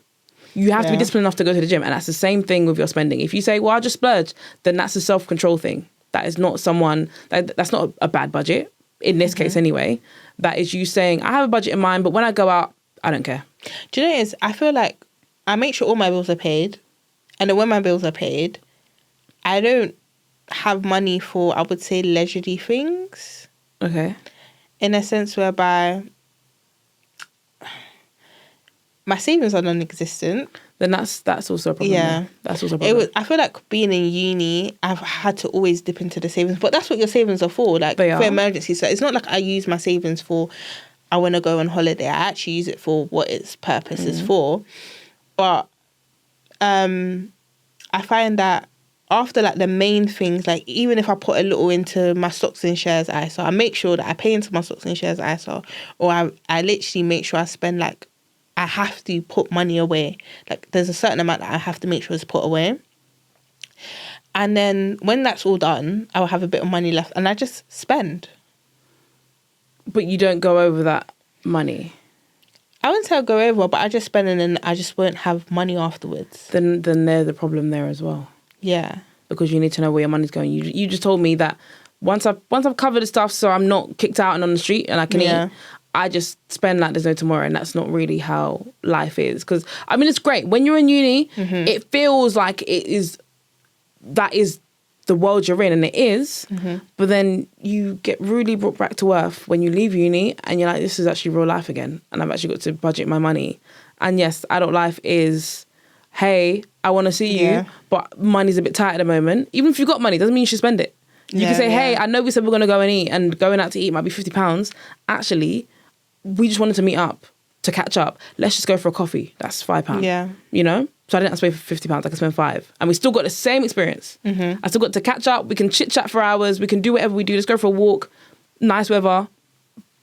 You have to be disciplined enough to go to the gym. And that's the same thing with your spending. If you say, well, I'll just splurge, then that's a self-control thing. That is not that's not a bad budget, in this case anyway. That is you saying, I have a budget in mind, but when I go out, I don't care. Do you know what it is? I feel like I make sure all my bills are paid. And then when my bills are paid, I don't have money for, I would say, leisurely things. Okay. In a sense whereby my savings are non-existent. Then that's also a problem. Yeah. That's also a problem. I feel like being in uni, I've had to always dip into the savings. But that's what your savings are for, like for emergencies. So it's not like I use my savings for, I want to go on holiday. I actually use it for what its purpose is for. But I find that after like the main things, like even if I put a little into my stocks and shares ISA, I make sure that I pay into my stocks and shares ISA, or I literally make sure I spend like, I have to put money away. Like there's a certain amount that I have to make sure is put away. And then when that's all done, I will have a bit of money left and I just spend. But you don't go over that money. I wouldn't say I'll go over, but I just spend and then I just won't have money afterwards. Then there's the problem there as well. Yeah. Because you need to know where your money's going. You just told me that once I've covered the stuff so I'm not kicked out and on the street and I can eat, I just spend like there's no tomorrow, and that's not really how life is. Because, it's great. When you're in uni, it feels like that is the world you're in, and it is, but then you get really brought back to earth when you leave uni and you're like, this is actually real life again, and I've actually got to budget my money. And yes, adult life is, hey, I want to see you, but money's a bit tight at the moment. Even if you've got money, doesn't mean you should spend it. You can say, hey, I know we said we're going to go and eat, and going out to eat might be £50. Actually, we just wanted to meet up, to catch up. Let's just go for a coffee. That's £5. Yeah. You know? So I didn't have to pay for £50. I could spend £5. And we still got the same experience. I still got to catch up. We can chit-chat for hours. We can do whatever we do. Let's go for a walk. Nice weather.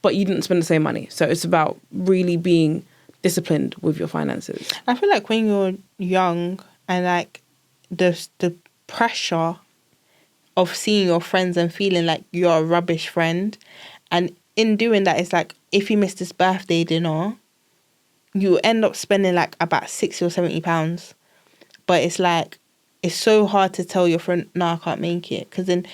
But you didn't spend the same money. So it's about really being disciplined with your finances. I feel like when you're young and like the pressure of seeing your friends and feeling like you're a rubbish friend, and in doing that, it's like if you miss this birthday dinner, you end up spending like about £60 or £70. But it's like, it's so hard to tell your friend, no, I can't make it. Because then,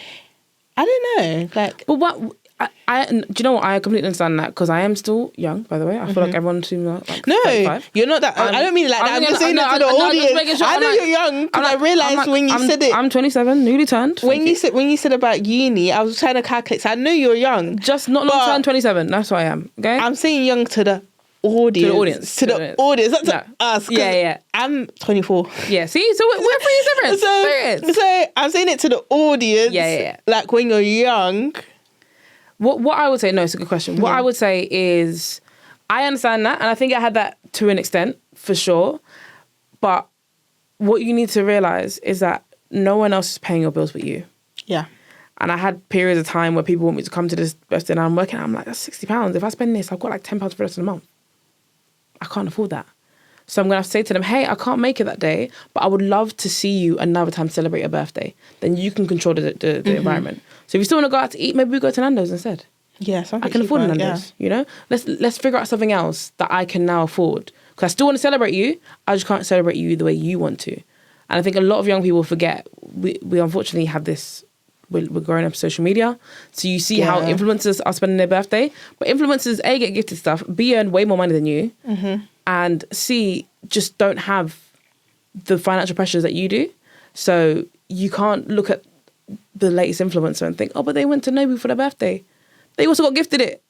I don't know, like... But what... do you know what? I completely understand that, because I am still young, by the way. I feel like everyone seems like no, 35. You're not that... I don't mean it like that. I'm just saying it to the audience. I know you're young, because I realised when you said it... I'm 27, newly turned. When you said about uni, I was trying to calculate. So I know you're young. Just not long turned 27. That's what I am, okay? I'm saying young to the audience. To the audience. Not to us. Yeah. I'm 24. Yeah, see? So we're pretty different. So I'm saying it to the audience. Yeah. Like when you're young... What I would say, no, it's a good question. What I would say is, I understand that, and I think I had that to an extent, for sure. But what you need to realise is that no one else is paying your bills but you. Yeah. And I had periods of time where people want me to come to this birthday and I'm working, I'm like, that's £60. If I spend this, I've got like £10 for the rest of the month. I can't afford that. So I'm going to have to say to them, hey, I can't make it that day, but I would love to see you another time to celebrate your birthday. Then you can control the environment. So if you still want to go out to eat, maybe we go to Nando's instead. Yeah, something I can afford Nando's, you know? Let's figure out something else that I can now afford. Because I still want to celebrate you, I just can't celebrate you the way you want to. And I think a lot of young people forget, we unfortunately have this, we're growing up on social media. So you see how influencers are spending their birthday. But influencers, A, get gifted stuff, B, earn way more money than you, and C, just don't have the financial pressures that you do. So you can't look at the latest influencer and think, oh, but they went to Nobu for their birthday. They also got gifted it.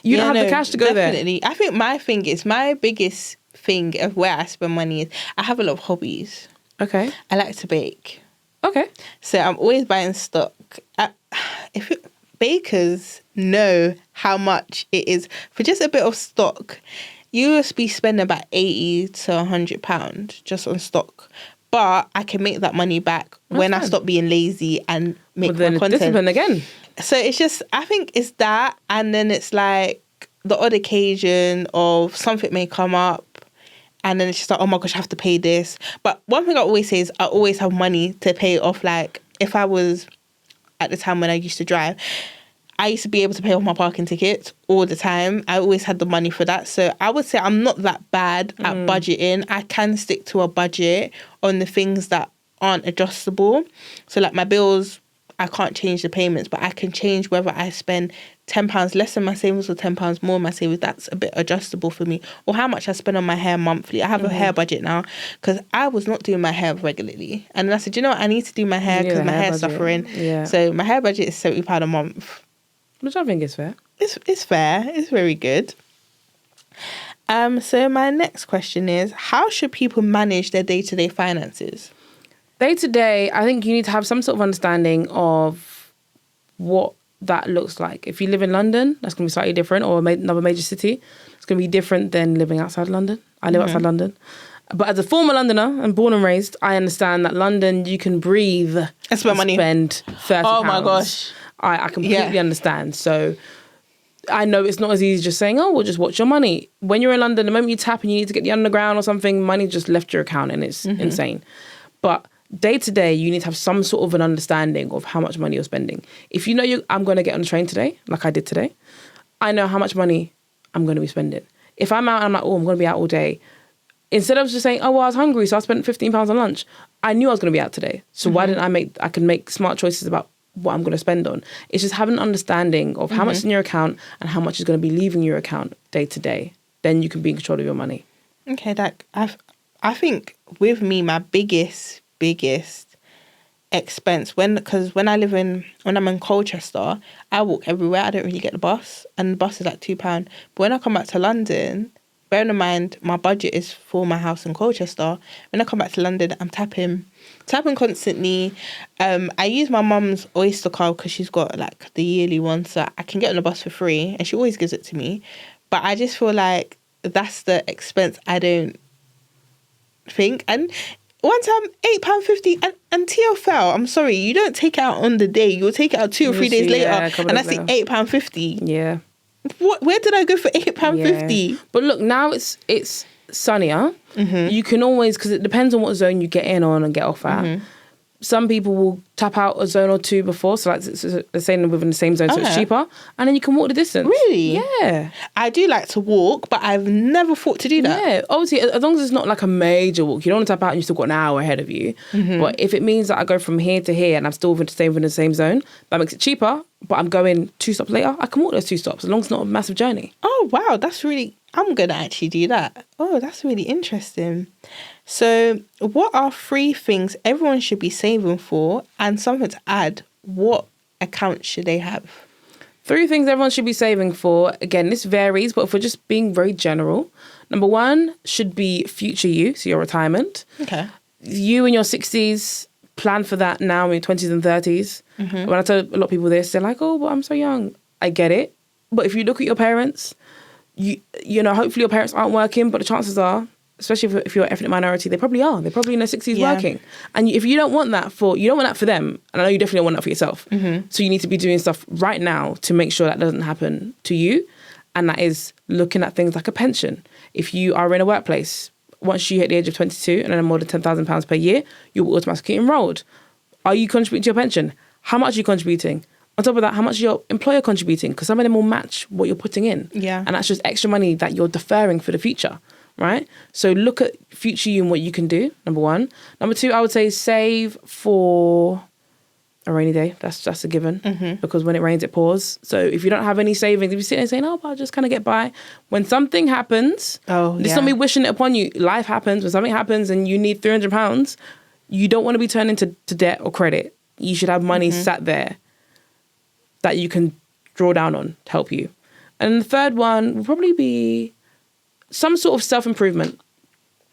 You don't have the cash to go definitely. There. I think my biggest thing of where I spend money is I have a lot of hobbies. Okay. I like to bake. Okay. So I'm always buying stock. Bakers know how much it is for just a bit of stock. You will be spending about £80 to £100 just on stock. But I can make that money back when I stop being lazy and make my content. Discipline again. So it's just, I think it's that, and then it's like the odd occasion of something may come up, and then it's just like, oh my gosh, I have to pay this. But one thing I always say is I always have money to pay it off. Like if I was at the time when I used to drive, I used to be able to pay off my parking tickets all the time. I always had the money for that. So I would say I'm not that bad at budgeting. I can stick to a budget on the things that aren't adjustable. So like my bills, I can't change the payments, but I can change whether I spend £10 less in my savings or £10 more in my savings. That's a bit adjustable for me. Or how much I spend on my hair monthly. I have a hair budget now because I was not doing my hair regularly. And I said, you know what, I need to do my hair because my hair's suffering. Yeah. So my hair budget is £70 a month. Which I think is fair. It's fair. It's very good. So my next question is, how should people manage their day-to-day finances? Day-to-day, I think you need to have some sort of understanding of what that looks like. If you live in London, that's going to be slightly different, or another major city. It's going to be different than living outside London. I live outside London. But as a former Londoner and born and raised, I understand that London, you can breathe and spend £30. Oh my gosh. I completely understand. So I know it's not as easy as just saying, oh, well, just watch your money. When you're in London, the moment you tap and you need to get the underground or something, money just left your account and it's insane. But day to day, you need to have some sort of an understanding of how much money you're spending. If you know I'm going to get on the train today, like I did today, I know how much money I'm going to be spending. If I'm out and I'm like, oh, I'm going to be out all day, instead of just saying, oh, well, I was hungry, so I spent £15 on lunch, I knew I was going to be out today. So why didn't I can make smart choices about what I'm going to spend on. It's just having an understanding of how much is in your account and how much is going to be leaving your account day to day. Then you can be in control of your money. Okay, I think with me, my biggest expense because when I'm in Colchester, I walk everywhere. I don't really get the bus, and the bus is like £2. But when I come back to London, bearing in mind my budget is for my house in Colchester, when I come back to London, I'm tapping constantly. I use my mum's Oyster card because she's got like the yearly one, so I can get on the bus for free, and she always gives it to me. But I just feel like that's the expense I don't think. And one time, £8.50 and TFL. I'm sorry, you don't take it out on the day. You'll take it out 2 or 3 days later, and that's the £8.50. Yeah. Where did I go for £8.50? Yeah. But look, now it's sunnier. Mm-hmm. You can always, because it depends on what zone you get in on and get off at. Mm-hmm. Some people will tap out a zone or two before, so like they're saying within the same zone, so it's cheaper, and then you can walk the distance. Really? Yeah. I do like to walk, but I've never thought to do that. Yeah, obviously, as long as it's not like a major walk, you don't want to tap out and you still got an hour ahead of you. Mm-hmm. But if it means that I go from here to here and I'm still within the same zone, that makes it cheaper, but I'm going 2 stops later, I can walk those 2 stops, as long as it's not a massive journey. Oh, wow, I'm going to actually do that. Oh, that's really interesting. So what are 3 things everyone should be saving for? And something to add, what account should they have? 3 things everyone should be saving for. Again, this varies, but if we're just being very general, number 1 should be future you, so your retirement. Okay. You in your 60s, plan for that now in your 20s and 30s. Mm-hmm. When I tell a lot of people this, they're like, oh, but I'm so young. I get it. But if you look at your parents, you know, hopefully your parents aren't working, but the chances are, especially if you're an ethnic minority, they probably are. They're probably in their 60s working. And if you don't want that for them, and I know you definitely don't want that for yourself. Mm-hmm. So you need to be doing stuff right now to make sure that doesn't happen to you. And that is looking at things like a pension. If you are in a workplace, once you hit the age of 22 and earn more than £10,000 per year, you're automatically enrolled. Are you contributing to your pension? How much are you contributing? On top of that, how much is your employer contributing? Because some of them will match what you're putting in. Yeah. And that's just extra money that you're deferring for the future, right? So look at future you and what you can do, number 1. Number 2, I would say save for a rainy day. That's a given. Mm-hmm. Because when it rains, it pours. So if you don't have any savings, if you sit there saying, oh, but I'll just kind of get by. When something happens, it's not me wishing it upon you. Life happens. When something happens and you need £300, you don't want to be turned into debt or credit. You should have money sat there that you can draw down on to help you. And the third one will probably be some sort of self-improvement.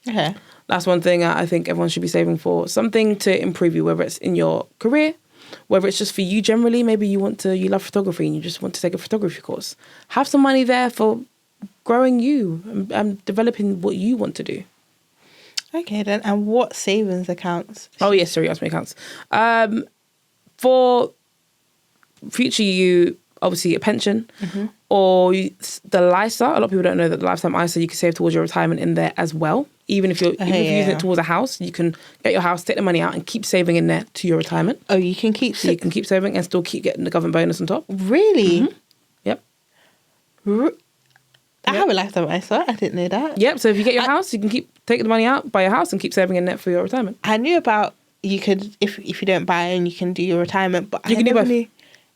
Okay. That's one thing I think everyone should be saving for. Something to improve you, whether it's in your career, whether it's just for you generally. Maybe you love photography and you just want to take a photography course. Have some money there for growing you and developing what you want to do. Okay then. And what savings accounts? Oh yes, sorry, you asked me accounts. For future you, obviously a pension, or the LISA. A lot of people don't know that the lifetime ISA, you can save towards your retirement in there as well. Even if you're using it towards a house, you can get your house, take the money out and keep saving in there to your retirement. Oh, you can keep you can keep saving and still keep getting the government bonus on top. Really? Mm-hmm. Yep. I have a lifetime ISA. I didn't know that. Yep. So if you get your house, you can keep taking the money out, buy your house and keep saving in there for your retirement. I knew about you could, if you don't buy and you can do your retirement, but you can do both.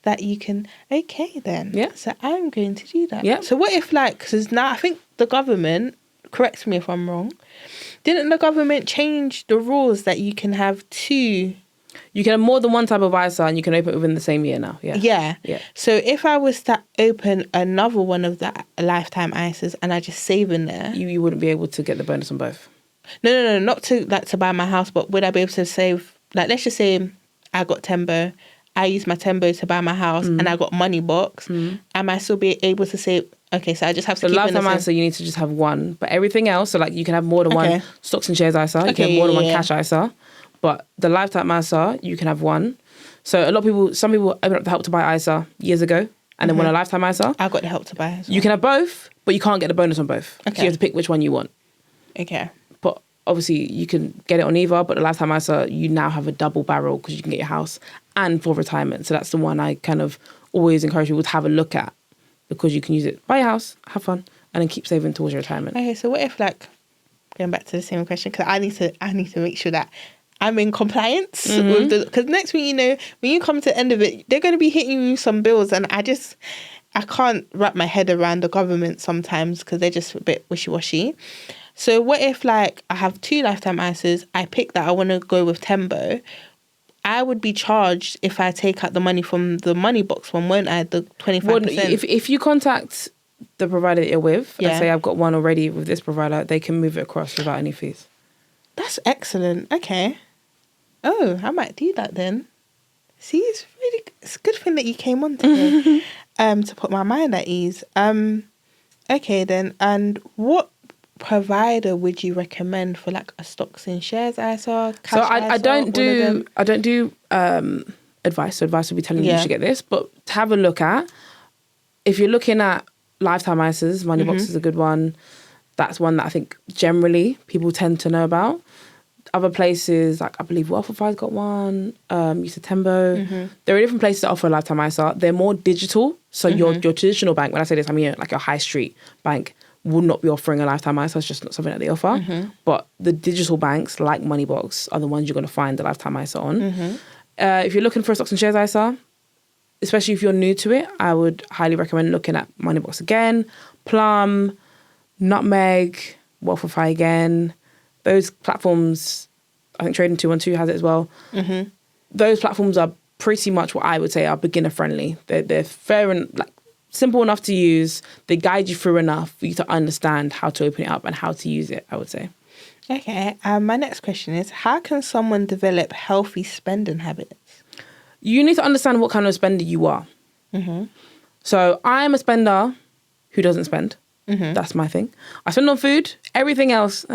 That you can, okay then. Yeah. So I'm going to do that. Yeah. So what if because now I think the government, correct me if I'm wrong, didn't the government change the rules that you can have 2? You can have more than one type of ISA and you can open it within the same year now. Yeah. Yeah. So if I was to open another one of the lifetime ISAs and I just save in there. You wouldn't be able to get the bonus on both. No, not to buy my house, but would I be able to save, let's just say I got Tembo, I used my Tembo to buy my house and I got Money Box. Am I still be able to save? Okay, so I just have to keep lifetime ISA, you need to just have one. But everything else, so you can have more than one stocks and shares ISA. You can have more than one cash ISA. But the lifetime ISA, you can have one. So some people opened up the Help to Buy ISA years ago and then won a lifetime ISA. I got the Help to Buy as well. You can have both, but you can't get the bonus on both. Okay. So you have to pick which one you want. Okay. But obviously you can get it on either, but the lifetime ISA, you now have a double barrel because you can get your house and for retirement. So that's the one I kind of always encourage people to have a look at because you can use it, buy your house, have fun, and then keep saving towards your retirement. Okay, so what if going back to the same question, because I need to make sure that I'm in compliance with because next thing you know, when you come to the end of it, they're going to be hitting you with some bills and I can't wrap my head around the government sometimes because they're just a bit wishy-washy. So what if I have 2 lifetime ISAs, I pick that I want to go with Tembo, I would be charged if I take out the money from the money box one, won't I? The 25%. Well, if you contact the provider that you're with and say, I've got one already with this provider, they can move it across without any fees. That's excellent. Okay. Oh, I might do that then. See, it's a good thing that you came on today to put my mind at ease. Okay then, and what provider would you recommend for like a stocks and shares ISA? So I don't do advice. So advice would be telling you should get this, but to have a look at, if you're looking at lifetime ISAs, Moneybox is a good one. That's one that I think generally people tend to know about. Other places, like I believe Wealthify's got one, Tembo. There are different places that offer a lifetime ISA. They're more digital. So your traditional bank, when I say this, I mean like your high street bank, will not be offering a lifetime ISA. It's just not something that they offer. But the digital banks like Moneybox are the ones you're going to find the lifetime ISA on. If you're looking for a stocks and shares ISA, especially if you're new to it, I would highly recommend looking at Moneybox again, Plum, Nutmeg, Wealthify again. Those platforms, I think Trading 212 has it as well. Those platforms are pretty much what I would say are beginner friendly. They're fair and like simple enough to use. They guide you through enough for you to understand how to open it up and how to use it, I would say. Okay. My next question is, how can someone develop healthy spending habits? You need to understand what kind of spender you are. So I'm a spender who doesn't spend. That's my thing. I spend on food. Everything else,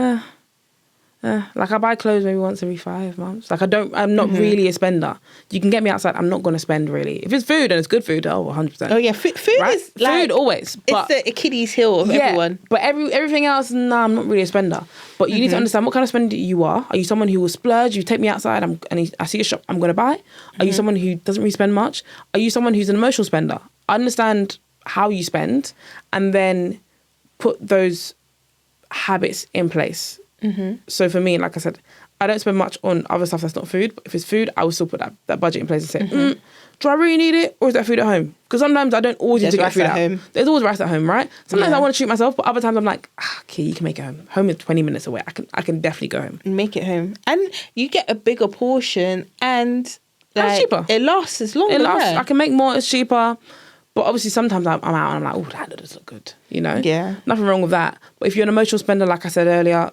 like I buy clothes maybe once every 5 months. Like I'm not really a spender. You can get me outside, I'm not going to spend really. If it's food and it's good food, 100%. Oh yeah, food right? is like... Food always. But, it's the Achilles heel of everyone. But everything else, I'm not really a spender. But you need to understand what kind of spender you are. Are you someone who will splurge? You take me outside and I see a shop, I'm going to buy? Are you someone who doesn't really spend much? Are you someone who's an emotional spender? Understand how you spend and then put those habits in place. So for me, like I said, I don't spend much on other stuff that's not food. But if it's food, I will still put that budget in place and say, do I really need it? Or is that food at home? Because sometimes I don't always need to get food at home. There's always rice at home, right? Sometimes I want to treat myself, but other times I'm like, okay, you can make it home. Home is 20 minutes away. I can definitely go home. Make it home. And you get a bigger portion and it's cheaper. It lasts as long. I can make more, it's cheaper. But obviously sometimes I'm out and I'm like, oh, that does look good, you know? Yeah. Nothing wrong with that. But if you're an emotional spender, like I said earlier,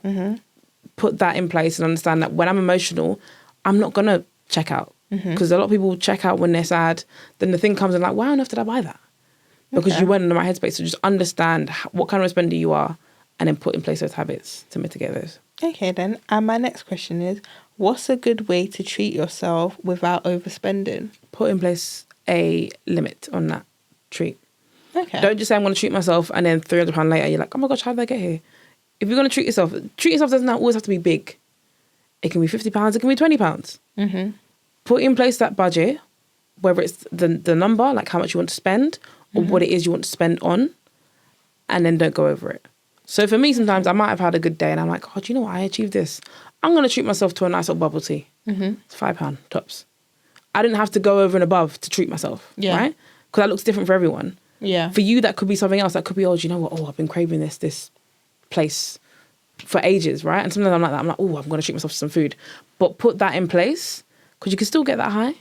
put that in place and understand that when I'm emotional, I'm not going to check out. Because a lot of people check out when they're sad. Then the thing comes and like, why on earth did I buy that? Because you weren't in the right headspace. So just understand what kind of spender you are and then put in place those habits to mitigate those. Okay then. And my next question is, what's a good way to treat yourself without overspending? Put in place a limit on that treat. Okay. Don't just say I'm going to treat myself and then £300 later you're like, oh my gosh, how did I get here? If you're going to treat yourself doesn't always have to be big. It can be £50, it can be £20. Put in place that budget, whether it's the number, like how much you want to spend, or what it is you want to spend on, and then don't go over it. So for me, sometimes I might have had a good day and I'm like, oh, do you know what? I achieved this. I'm going to treat myself to a nice little bubble tea. It's £5 tops. I didn't have to go over and above to treat myself, right? Because that looks different for everyone. Yeah. For you, that could be something else. That could be, oh, do you know what? Oh, I've been craving this place for ages, right? And sometimes I'm like that. I'm like, oh, I'm going to treat myself to some food. But put that in place because you can still get that high,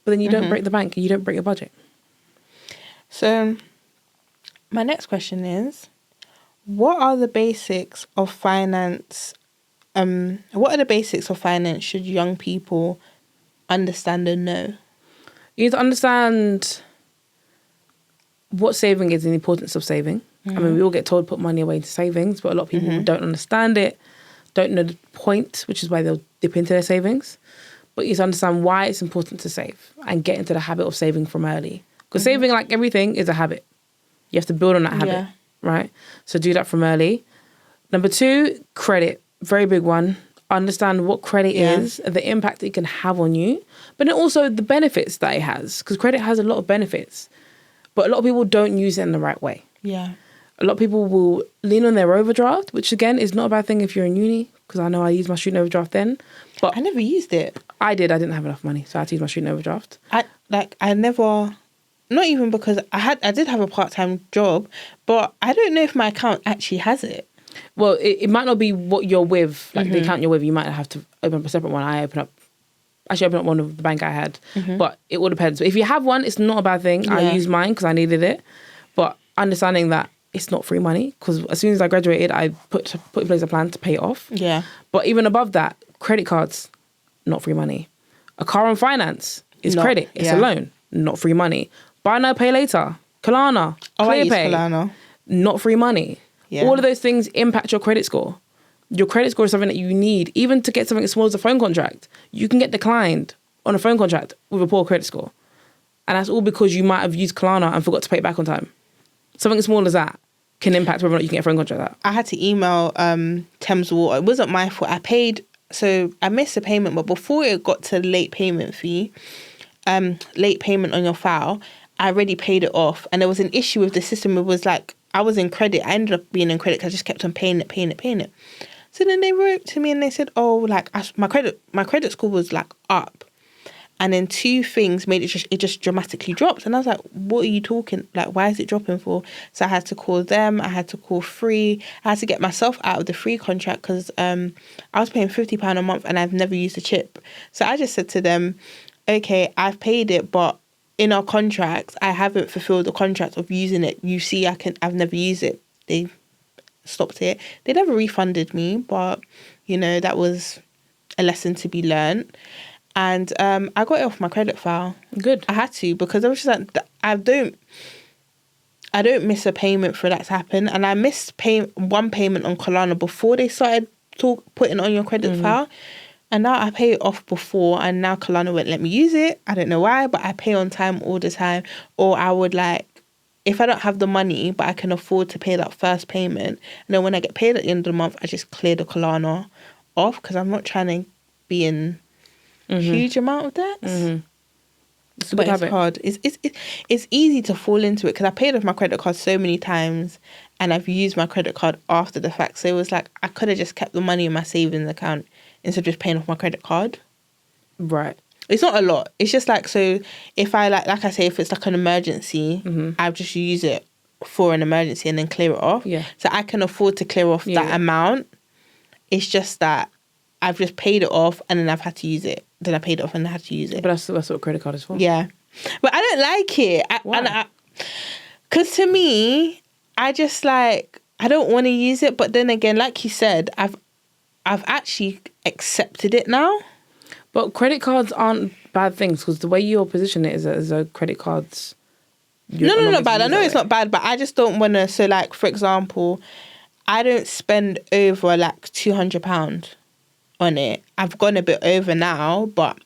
but then you don't break the bank and you don't break your budget. So my next question is, what are the basics of finance? What are the basics of finance should young people understand and know? You need to understand what saving is and the importance of saving. I mean, we all get told put money away into savings, but a lot of people don't understand it, don't know the point, which is why they'll dip into their savings. But you need to understand why it's important to save and get into the habit of saving from early. Because saving, like everything, is a habit. You have to build on that habit, right? So do that from early. Number 2, credit. Very big one. Understand what credit is, the impact it can have on you, but then also the benefits that it has. Because credit has a lot of benefits, but a lot of people don't use it in the right way. Yeah. A lot of people will lean on their overdraft, which again is not a bad thing if you're in uni, because I know I used my student overdraft then. But I never used it. I did. I didn't have enough money, so I had to use my student overdraft. I never, not even because I did have a part-time job, but I don't know if my account actually has it. Well, it might not be what you're with, like the account you're with. You might have to open up a separate one. I open up actually opened up one of the bank I had. But it all depends. If you have one, it's not a bad thing. I used mine because I needed it. But understanding that it's not free money, because as soon as I graduated, I put in place a plan to pay it off. Yeah. But even above that, credit cards, not free money. A car on finance is credit. It's a loan, not free money. Buy now, pay later. Klarna, ClearPay, Klarna. Not free money. Yeah. All of those things impact your credit score. Your credit score is something that you need. Even to get something as small as a phone contract, you can get declined on a phone contract with a poor credit score. And that's all because you might have used Klarna and forgot to pay it back on time. Something as small as that can impact whether or not you can get a phone contract out. I had to email Thames Water. It wasn't my fault. I paid, so I missed a payment, but before it got to late payment fee, late payment on your file, I already paid it off. And there was an issue with the system. It was like, I was in credit. I ended up being in credit because I just kept on paying it. So then they wrote to me and they said, oh, like my credit score was like up. And then 2 things made it just dramatically dropped. And I was like, what are you talking? Like, why is it dropping for? So I had to call them. I had to call Free. I had to get myself out of the Free contract because I was paying £50 a month and I've never used a chip. So I just said to them, okay, I've paid it, but in our contracts, I haven't fulfilled the contract of using it. You see, I've never used it. They stopped it. They never refunded me, but, you know, that was a lesson to be learned. And I got it off my credit file. Good. I had to, because I was just like, I don't miss a payment for that to happen. And I missed one payment on Klarna before they started putting it on your credit file. And now I pay it off before, and now Klarna won't let me use it. I don't know why, but I pay on time all the time. Or I would like, if I don't have the money, but I can afford to pay that first payment, and then when I get paid at the end of the month, I just clear the Klarna off because I'm not trying to be in huge amount of debts. It's a good habit. It's hard. It's easy to fall into it because I paid off my credit card so many times, and I've used my credit card after the fact. So it was like I could have just kept the money in my savings account instead of just paying off my credit card. Right. It's not a lot. It's just like, so if I like I say, if it's like an emergency, I'll just use it for an emergency and then clear it off. Yeah. So I can afford to clear off that amount. It's just that I've just paid it off and then I've had to use it. Then I paid it off and I had to use it. But that's what a credit card is for. Yeah. But I don't like it. Why? Because to me, I just like, I don't want to use it. But then again, like you said, I've actually accepted it now. But credit cards aren't bad things because the way you're positioning it is as though credit cards... No, not bad. I know it's not bad, but I just don't want to... So, like, for example, I don't spend over, like, £200 on it. I've gone a bit over now, but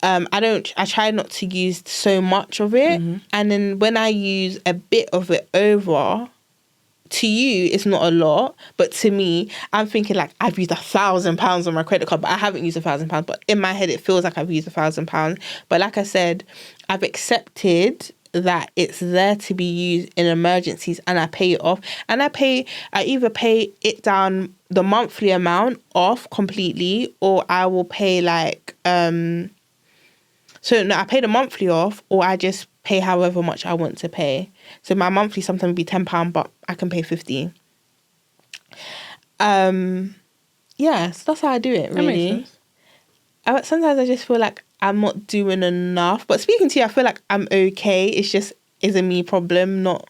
I try not to use so much of it. And then when I use a bit of it over... To you, it's not a lot, but to me, I'm thinking like I've used £1,000 on my credit card, but I haven't used £1,000. But in my head, it feels like I've used £1,000. But like I said, I've accepted that it's there to be used in emergencies, and I pay it off. And I either pay it down the monthly amount off completely, or I will pay like I pay the monthly off, or I just pay however much I want to pay. So my monthly sometimes would be £10, but I can pay £50. Yeah, so that's how I do it, really. That makes sense. Sometimes I just feel like I'm not doing enough. But speaking to you, I feel like I'm okay. It's just is a me problem, not...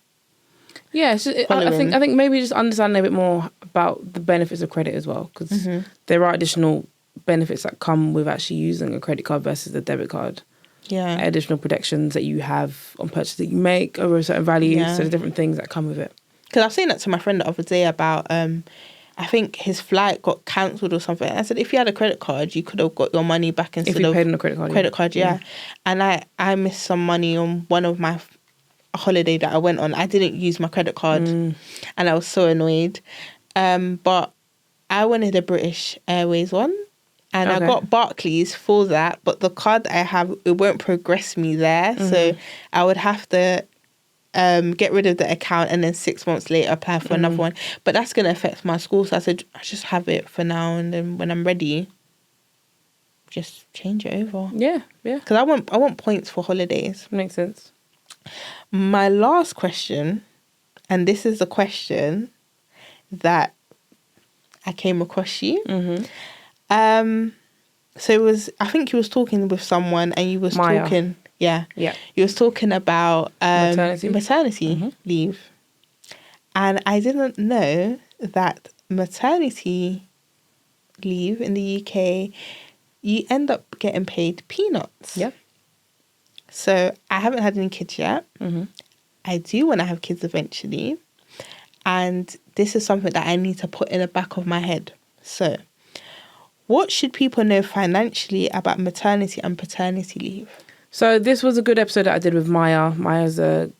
Yeah, I think maybe just understanding a bit more about the benefits of credit as well, because there are additional benefits that come with actually using a credit card versus a debit card. Yeah. Additional protections that you have on purchases that you make over a certain value. Yeah. So the different things that come with it. Because I've seen that to my friend the other day about, I think his flight got cancelled or something. I said, if you had a credit card, you could have got your money back instead of... If you paid on a credit card. Credit card, yeah. And I missed some money on one of my holiday that I went on. I didn't use my credit card and I was so annoyed. But I wanted a British Airways one. And I got Barclays for that, but the card that I have, it won't progress me there. So I would have to get rid of the account and then 6 months later apply for another one. But that's going to affect my school. So I said, I just have it for now. And then when I'm ready, just change it over. Yeah, yeah. Because I want points for holidays. Makes sense. My last question, and this is the question that I came across you. So it was, I think you was talking with someone and you was Maya. talking, yeah. Yeah. You was talking about maternity Mm-hmm. leave. And I didn't know that maternity leave in the UK, you end up getting paid peanuts. Yep. So I haven't had any kids yet. Mm-hmm. I do want to have kids eventually. And this is something that I need to put in the back of my head. So what should people know financially about maternity and paternity leave? So this was a good episode that I did with Maya. Maya's a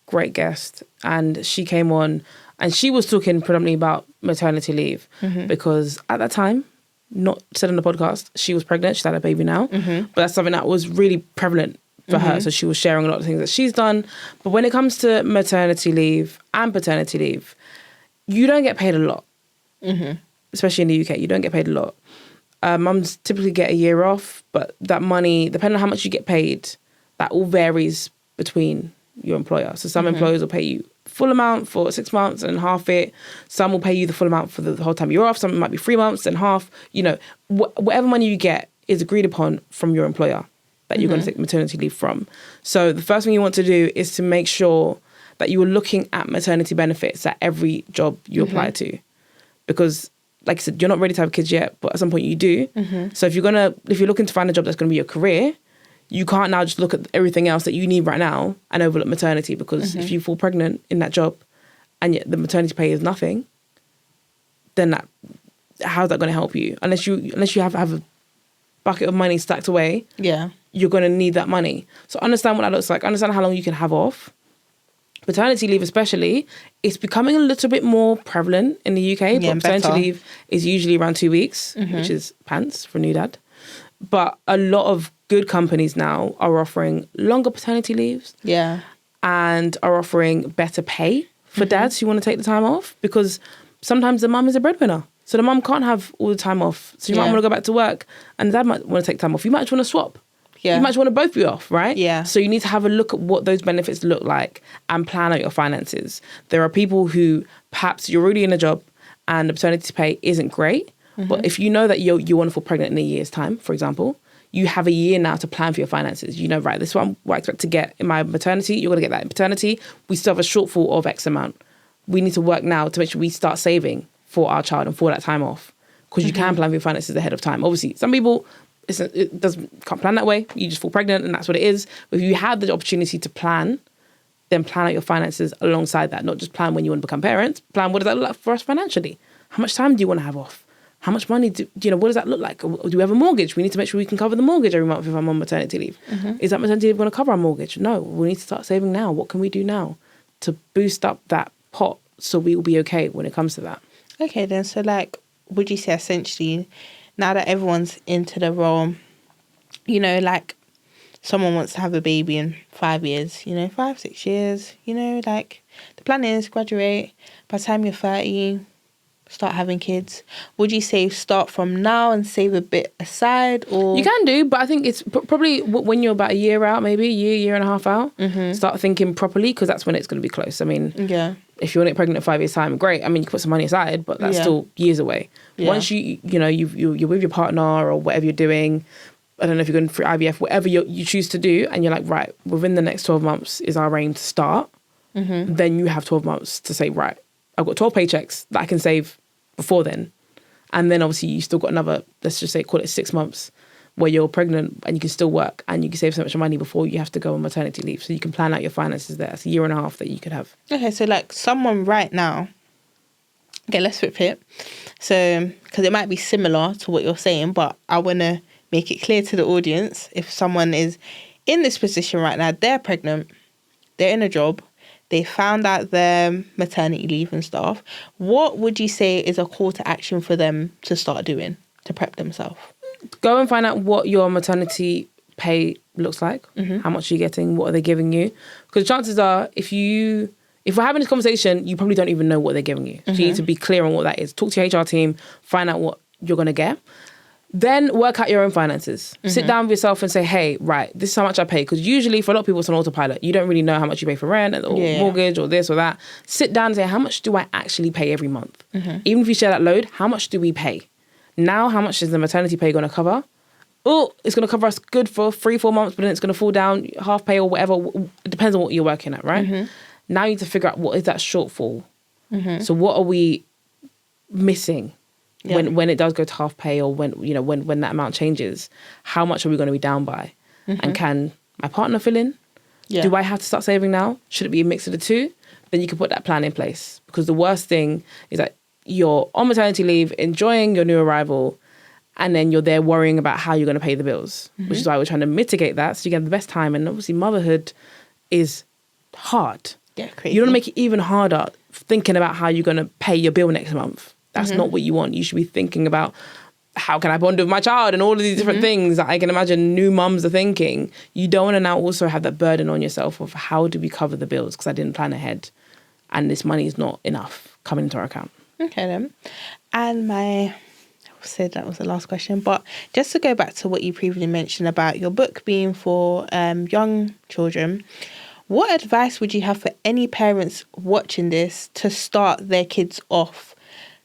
great guest, and she came on and she was talking predominantly about maternity leave because at that time, not said on the podcast, she was pregnant. She's had a baby now, but that's something that was really prevalent for her. So she was sharing a lot of things that she's done. But when it comes to maternity leave and paternity leave, you don't get paid a lot, especially in the UK. You don't get paid a lot. Mums typically get a year off, but that money, depending on how much you get paid, that all varies between your employer. So some employers will pay you full amount for 6 months and half it. Some will pay you the full amount for the whole time you're off. Some might be 3 months and half. You know, whatever money you get is agreed upon from your employer that you're going to take maternity leave from. So the first thing you want to do is to make sure that you are looking at maternity benefits at every job you apply to. Because like I said, you're not ready to have kids yet, but at some point you do. So if you're looking to find a job that's going to be your career, you can't now just look at everything else that you need right now and overlook maternity, because if you fall pregnant in that job and yet the maternity pay is nothing, then how's that going to help you? Unless you have a bucket of money stacked away, you're going to need that money. So understand what that looks like. Understand how long you can have off. Paternity leave especially, it's becoming a little bit more prevalent in the UK, but paternity leave is usually around 2 weeks, which is pants for a new dad. But a lot of good companies now are offering longer paternity leaves. Yeah. And are offering better pay for dads who want to take the time off, because sometimes the mum is a breadwinner. So the mum can't have all the time off. So you might want to go back to work and dad might want to take time off. You might just want to swap. Yeah. You might want to both be off, right? Yeah. So you need to have a look at what those benefits look like and plan out your finances. There are people who perhaps you're already in a job and the paternity pay isn't great, but if you know that you want to fall pregnant in a year's time, for example, you have a year now to plan for your finances. You know, right, this is what I expect to get in my maternity. You're going to get that in paternity. We still have a shortfall of X amount. We need to work now to make sure we start saving for our child and for that time off, because you can plan for your finances ahead of time. Obviously, some people... can't plan that way. You just fall pregnant and that's what it is. But if you have the opportunity to plan, then plan out your finances alongside that. Not just plan when you want to become parents. Plan, what does that look like for us financially? How much time do you want to have off? How much money what does that look like? Do we have a mortgage? We need to make sure we can cover the mortgage every month if I'm on maternity leave. Is that maternity leave going to cover our mortgage? No, we need to start saving now. What can we do now to boost up that pot so we will be okay when it comes to that? Okay, then. So would you say essentially, now that everyone's into the role, someone wants to have a baby in 5 years, 5, 6 years, the plan is graduate, by the time you're 30, start having kids. Would you say start from now and save a bit aside? Or you can do, but I think it's probably when you're about a year out, maybe year and a half out, start thinking properly, because that's when it's going to be close. I mean, if you want to get pregnant in 5 years' time, great. I mean, you can put some money aside, but that's still years away. Yeah. Once you're with your partner or whatever you're doing, I don't know if you're going through IVF, whatever you choose to do, and you're like, right, within the next 12 months is our aim to start, then you have 12 months to say, right, I've got 12 paychecks that I can save before then. And then obviously you still got another, let's just say, call it 6 months, where you're pregnant and you can still work and you can save so much money before you have to go on maternity leave. So you can plan out your finances there. It's a year and a half that you could have. Okay, so someone right now, okay, let's flip it. So, because it might be similar to what you're saying, but I want to make it clear to the audience, if someone is in this position right now, they're pregnant, they're in a job, they found out their maternity leave and stuff, what would you say is a call to action for them to start doing to prep themselves? Go and find out what your maternity pay looks like. How much are you getting? What are they giving you? Because chances are, if we're having this conversation, you probably don't even know what they're giving you. So you need to be clear on what that is. Talk to your HR team, find out what you're going to get. Then work out your own finances. Sit down with yourself and say, hey, right, this is how much I pay. Because usually for a lot of people, it's on autopilot. You don't really know how much you pay for rent or mortgage or this or that. Sit down and say, how much do I actually pay every month? Even if you share that load, how much do we pay? Now, how much is the maternity pay going to cover? oh, it's going to cover us good for 3-4 months, but then it's going to fall down, half pay or whatever. It depends on what you're working at, right? Mm-hmm. Now you need to figure out what is that shortfall. Mm-hmm. So what are we missing when it does go to half pay, or when that amount changes? How much are we going to be down by? Mm-hmm. And can my partner fill in? Yeah. Do I have to start saving now? Should it be a mix of the two? Then you can put that plan in place. Because the worst thing is that you're on maternity leave, enjoying your new arrival, and then you're there worrying about how you're going to pay the bills, mm-hmm. which is why we're trying to mitigate that so you get the best time. And obviously motherhood is hard. Yeah, crazy. You don't want to make it even harder thinking about how you're going to pay your bill next month. That's mm-hmm. not what you want. You should be thinking about how can I bond with my child and all of these different mm-hmm. things that I can imagine new mums are thinking. You don't want to now also have that burden on yourself of how do we cover the bills because I didn't plan ahead and this money is not enough coming into our account. Okay then. And I said that was the last question, but just to go back to what you previously mentioned about your book being for young children, what advice would you have for any parents watching this to start their kids off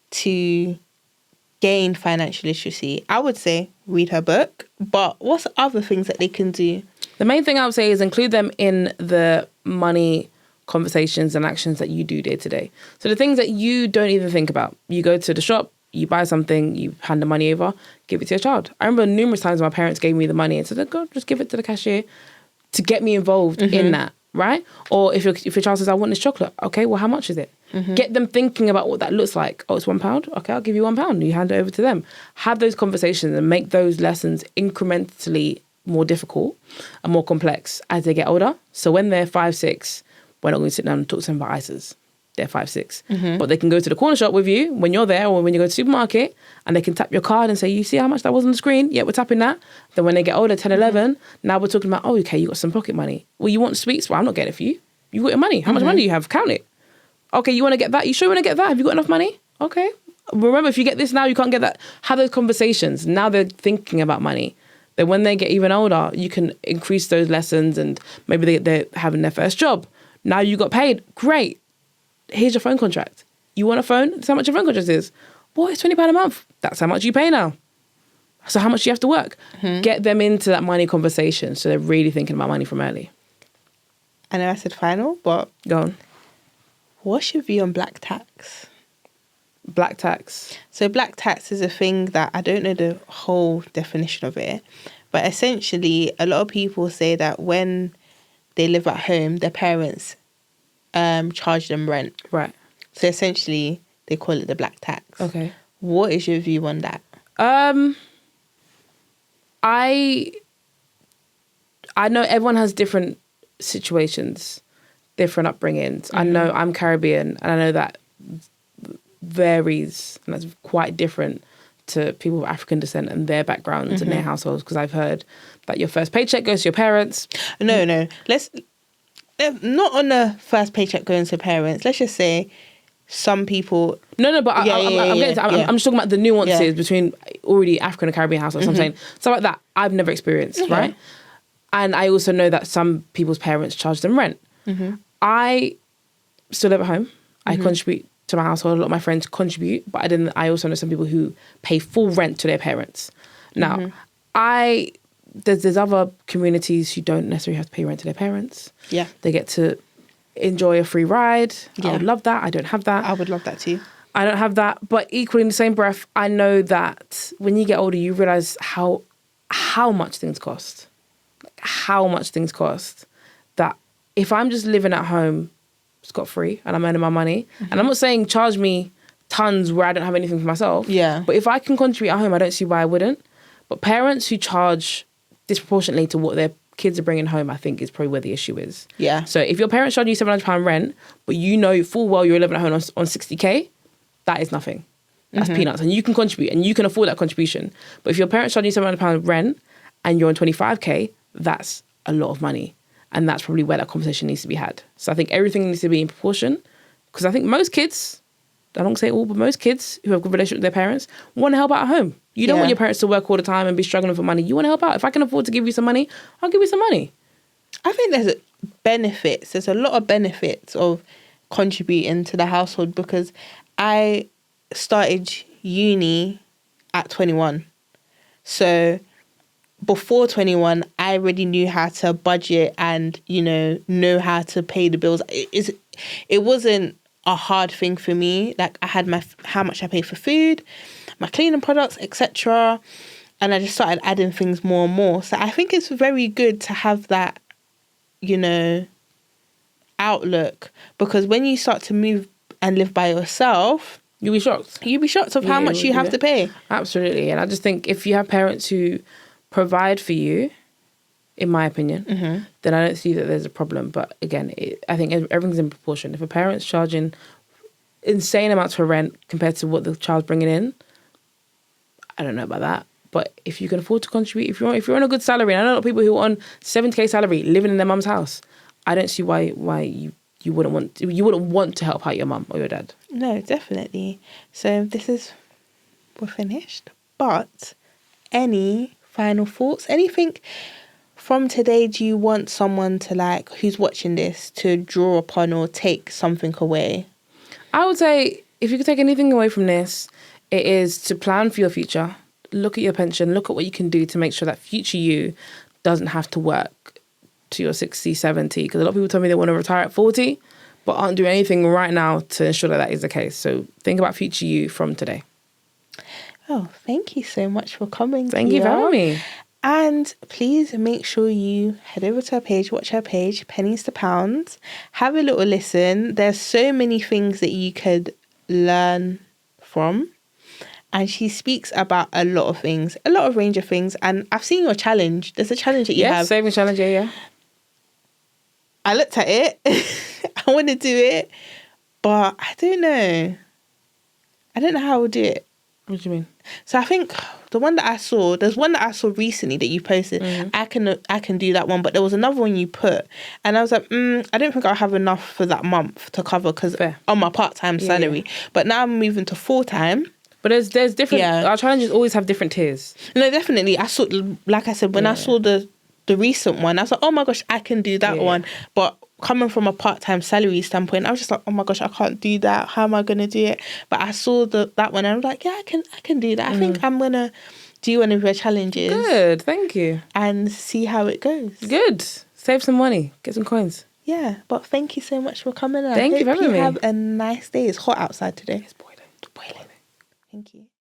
to gain financial literacy? I would say read her book, but what's other things that they can do? The main thing I would say is include them in the money conversations and actions that you do day to day. So the things that you don't even think about. You go to the shop, you buy something, you hand the money over, give it to your child. I remember numerous times my parents gave me the money and said, "Go, just give it to the cashier," to get me involved mm-hmm. in that, right? Or if your child says, "I want this chocolate," okay, well, how much is it? Mm-hmm. Get them thinking about what that looks like. Oh, it's £1? Okay, I'll give you £1. You hand it over to them. Have those conversations and make those lessons incrementally more difficult and more complex as they get older. So when they're 5, 6, we're not going to sit down and talk to them about ISAs. They're 5, 6. Mm-hmm. But they can go to the corner shop with you when you're there or when you go to the supermarket and they can tap your card and say, "You see how much that was on the screen? Yeah, we're tapping that." Then when they get older, 10, 11, now we're talking about, "Oh, okay, you got some pocket money. Well, you want sweets? Well, I'm not getting it for you. You got your money. How much money do you have? Count it. Okay, you want to get that? You sure you want to get that? Have you got enough money? Okay. Remember, if you get this now, you can't get that." Have those conversations. Now they're thinking about money. Then when they get even older, you can increase those lessons and maybe they're having their first job. Now you got paid. Great. Here's your phone contract. You want a phone? That's how much your phone contract is. Well, it's £20 a month. That's how much you pay now. So how much do you have to work? Mm-hmm. Get them into that money conversation so they're really thinking about money from early. I know I said final, but... Go on. What's your view on black tax? Black tax. So black tax is a thing that I don't know the whole definition of it, but essentially a lot of people say that when they live at home, their parents charge them rent. Right. So essentially they call it the black tax. Okay. What is your view on that? I know everyone has different situations, different upbringings. Mm-hmm. I know I'm Caribbean and I know that varies and that's quite different to people of African descent and their backgrounds mm-hmm. and their households, because I've heard that your first paycheck goes to your parents. No. Let's not on the first paycheck going to parents. Let's just say some people... No, but I'm just talking about the nuances between already African and Caribbean households. Mm-hmm. I'm saying stuff like that I've never experienced, okay. right? And I also know that some people's parents charge them rent. Mm-hmm. I still live at home. Mm-hmm. I contribute to my household. A lot of my friends contribute, but I also know some people who pay full rent to their parents. Now, mm-hmm. There's other communities who don't necessarily have to pay rent to their parents. Yeah. They get to enjoy a free ride. Yeah. I would love that. I don't have that. I would love that too. I don't have that. But equally in the same breath, I know that when you get older, you realise how much things cost. How much things cost. That if I'm just living at home scot-free and I'm earning my money, mm-hmm. and I'm not saying charge me tons where I don't have anything for myself. Yeah. But if I can contribute at home, I don't see why I wouldn't. But parents who charge disproportionately to what their kids are bringing home, I think is probably where the issue is. Yeah. So if your parents charge you £700 rent, but you know full well you're living at home on 60k, that is nothing. That's mm-hmm. peanuts. And you can contribute and you can afford that contribution. But if your parents charge you £700 rent and you're on 25k, that's a lot of money. And that's probably where that conversation needs to be had. So I think everything needs to be in proportion. Because I think most kids, I don't say all, but most kids who have a good relationship with their parents want to help out at home. You don't want your parents to work all the time and be struggling for money. You want to help out. If I can afford to give you some money, I'll give you some money. I think there's benefits. There's a lot of benefits of contributing to the household, because I started uni at 21. So before 21, I already knew how to budget and, know how to pay the bills. It wasn't a hard thing for me. Like, I had how much I pay for food, my cleaning products, etc. And I just started adding things more and more. So I think it's very good to have that, outlook, because when you start to move and live by yourself, you'll be shocked. You'll be shocked of how much you have to pay. Absolutely. And I just think if you have parents who provide for you, in my opinion, then I don't see that there's a problem. But again, I think everything's in proportion. If a parent's charging insane amounts for rent compared to what the child's bringing in, I don't know about that. But if you can afford to contribute, if you're on a good salary, and I know a lot of people who are on 70k salary living in their mum's house, I don't see why you wouldn't want to help out your mum or your dad. No, definitely. So we're finished. But any final thoughts? Anything from today do you want someone to, who's watching this, to draw upon or take something away? I would say if you could take anything away from this, it is to plan for your future. Look at your pension. Look at what you can do to make sure that future you doesn't have to work to your 60, 70. Because a lot of people tell me they want to retire at 40, but aren't doing anything right now to ensure that is the case. So think about future you from today. Oh, thank you so much for coming. Thank you for having me. And please make sure you head over to our page, watch our page, Pennies to Pounds. Have a little listen. There's so many things that you could learn from. And she speaks about a lot of things, a lot of range of things. And I've seen your challenge. There's a challenge that you have. Saving challenge, yeah. I looked at it. I want to do it. But I don't know. I don't know how I would do it. What do you mean? So I think there's one that I saw recently that you posted. I can do that one, but there was another one you put, and I was like, I don't think I'll have enough for that month to cover because on my part-time salary. But now I'm moving to full-time. But there's different. Yeah. Our challenges always have different tiers. No, definitely. I saw, like I said, when I saw the recent one, I was like, oh my gosh, I can do that one. But coming from a part-time salary standpoint, I was just like, oh my gosh, I can't do that. How am I going to do it? But I saw that one and I was like, yeah, I can do that. I think I'm going to do one of your challenges. Good, thank you. And see how it goes. Good. Save some money. Get some coins. Yeah, but thank you so much for coming. Thank you for having me. Have a nice day. It's hot outside today. It's boiling. Thank you.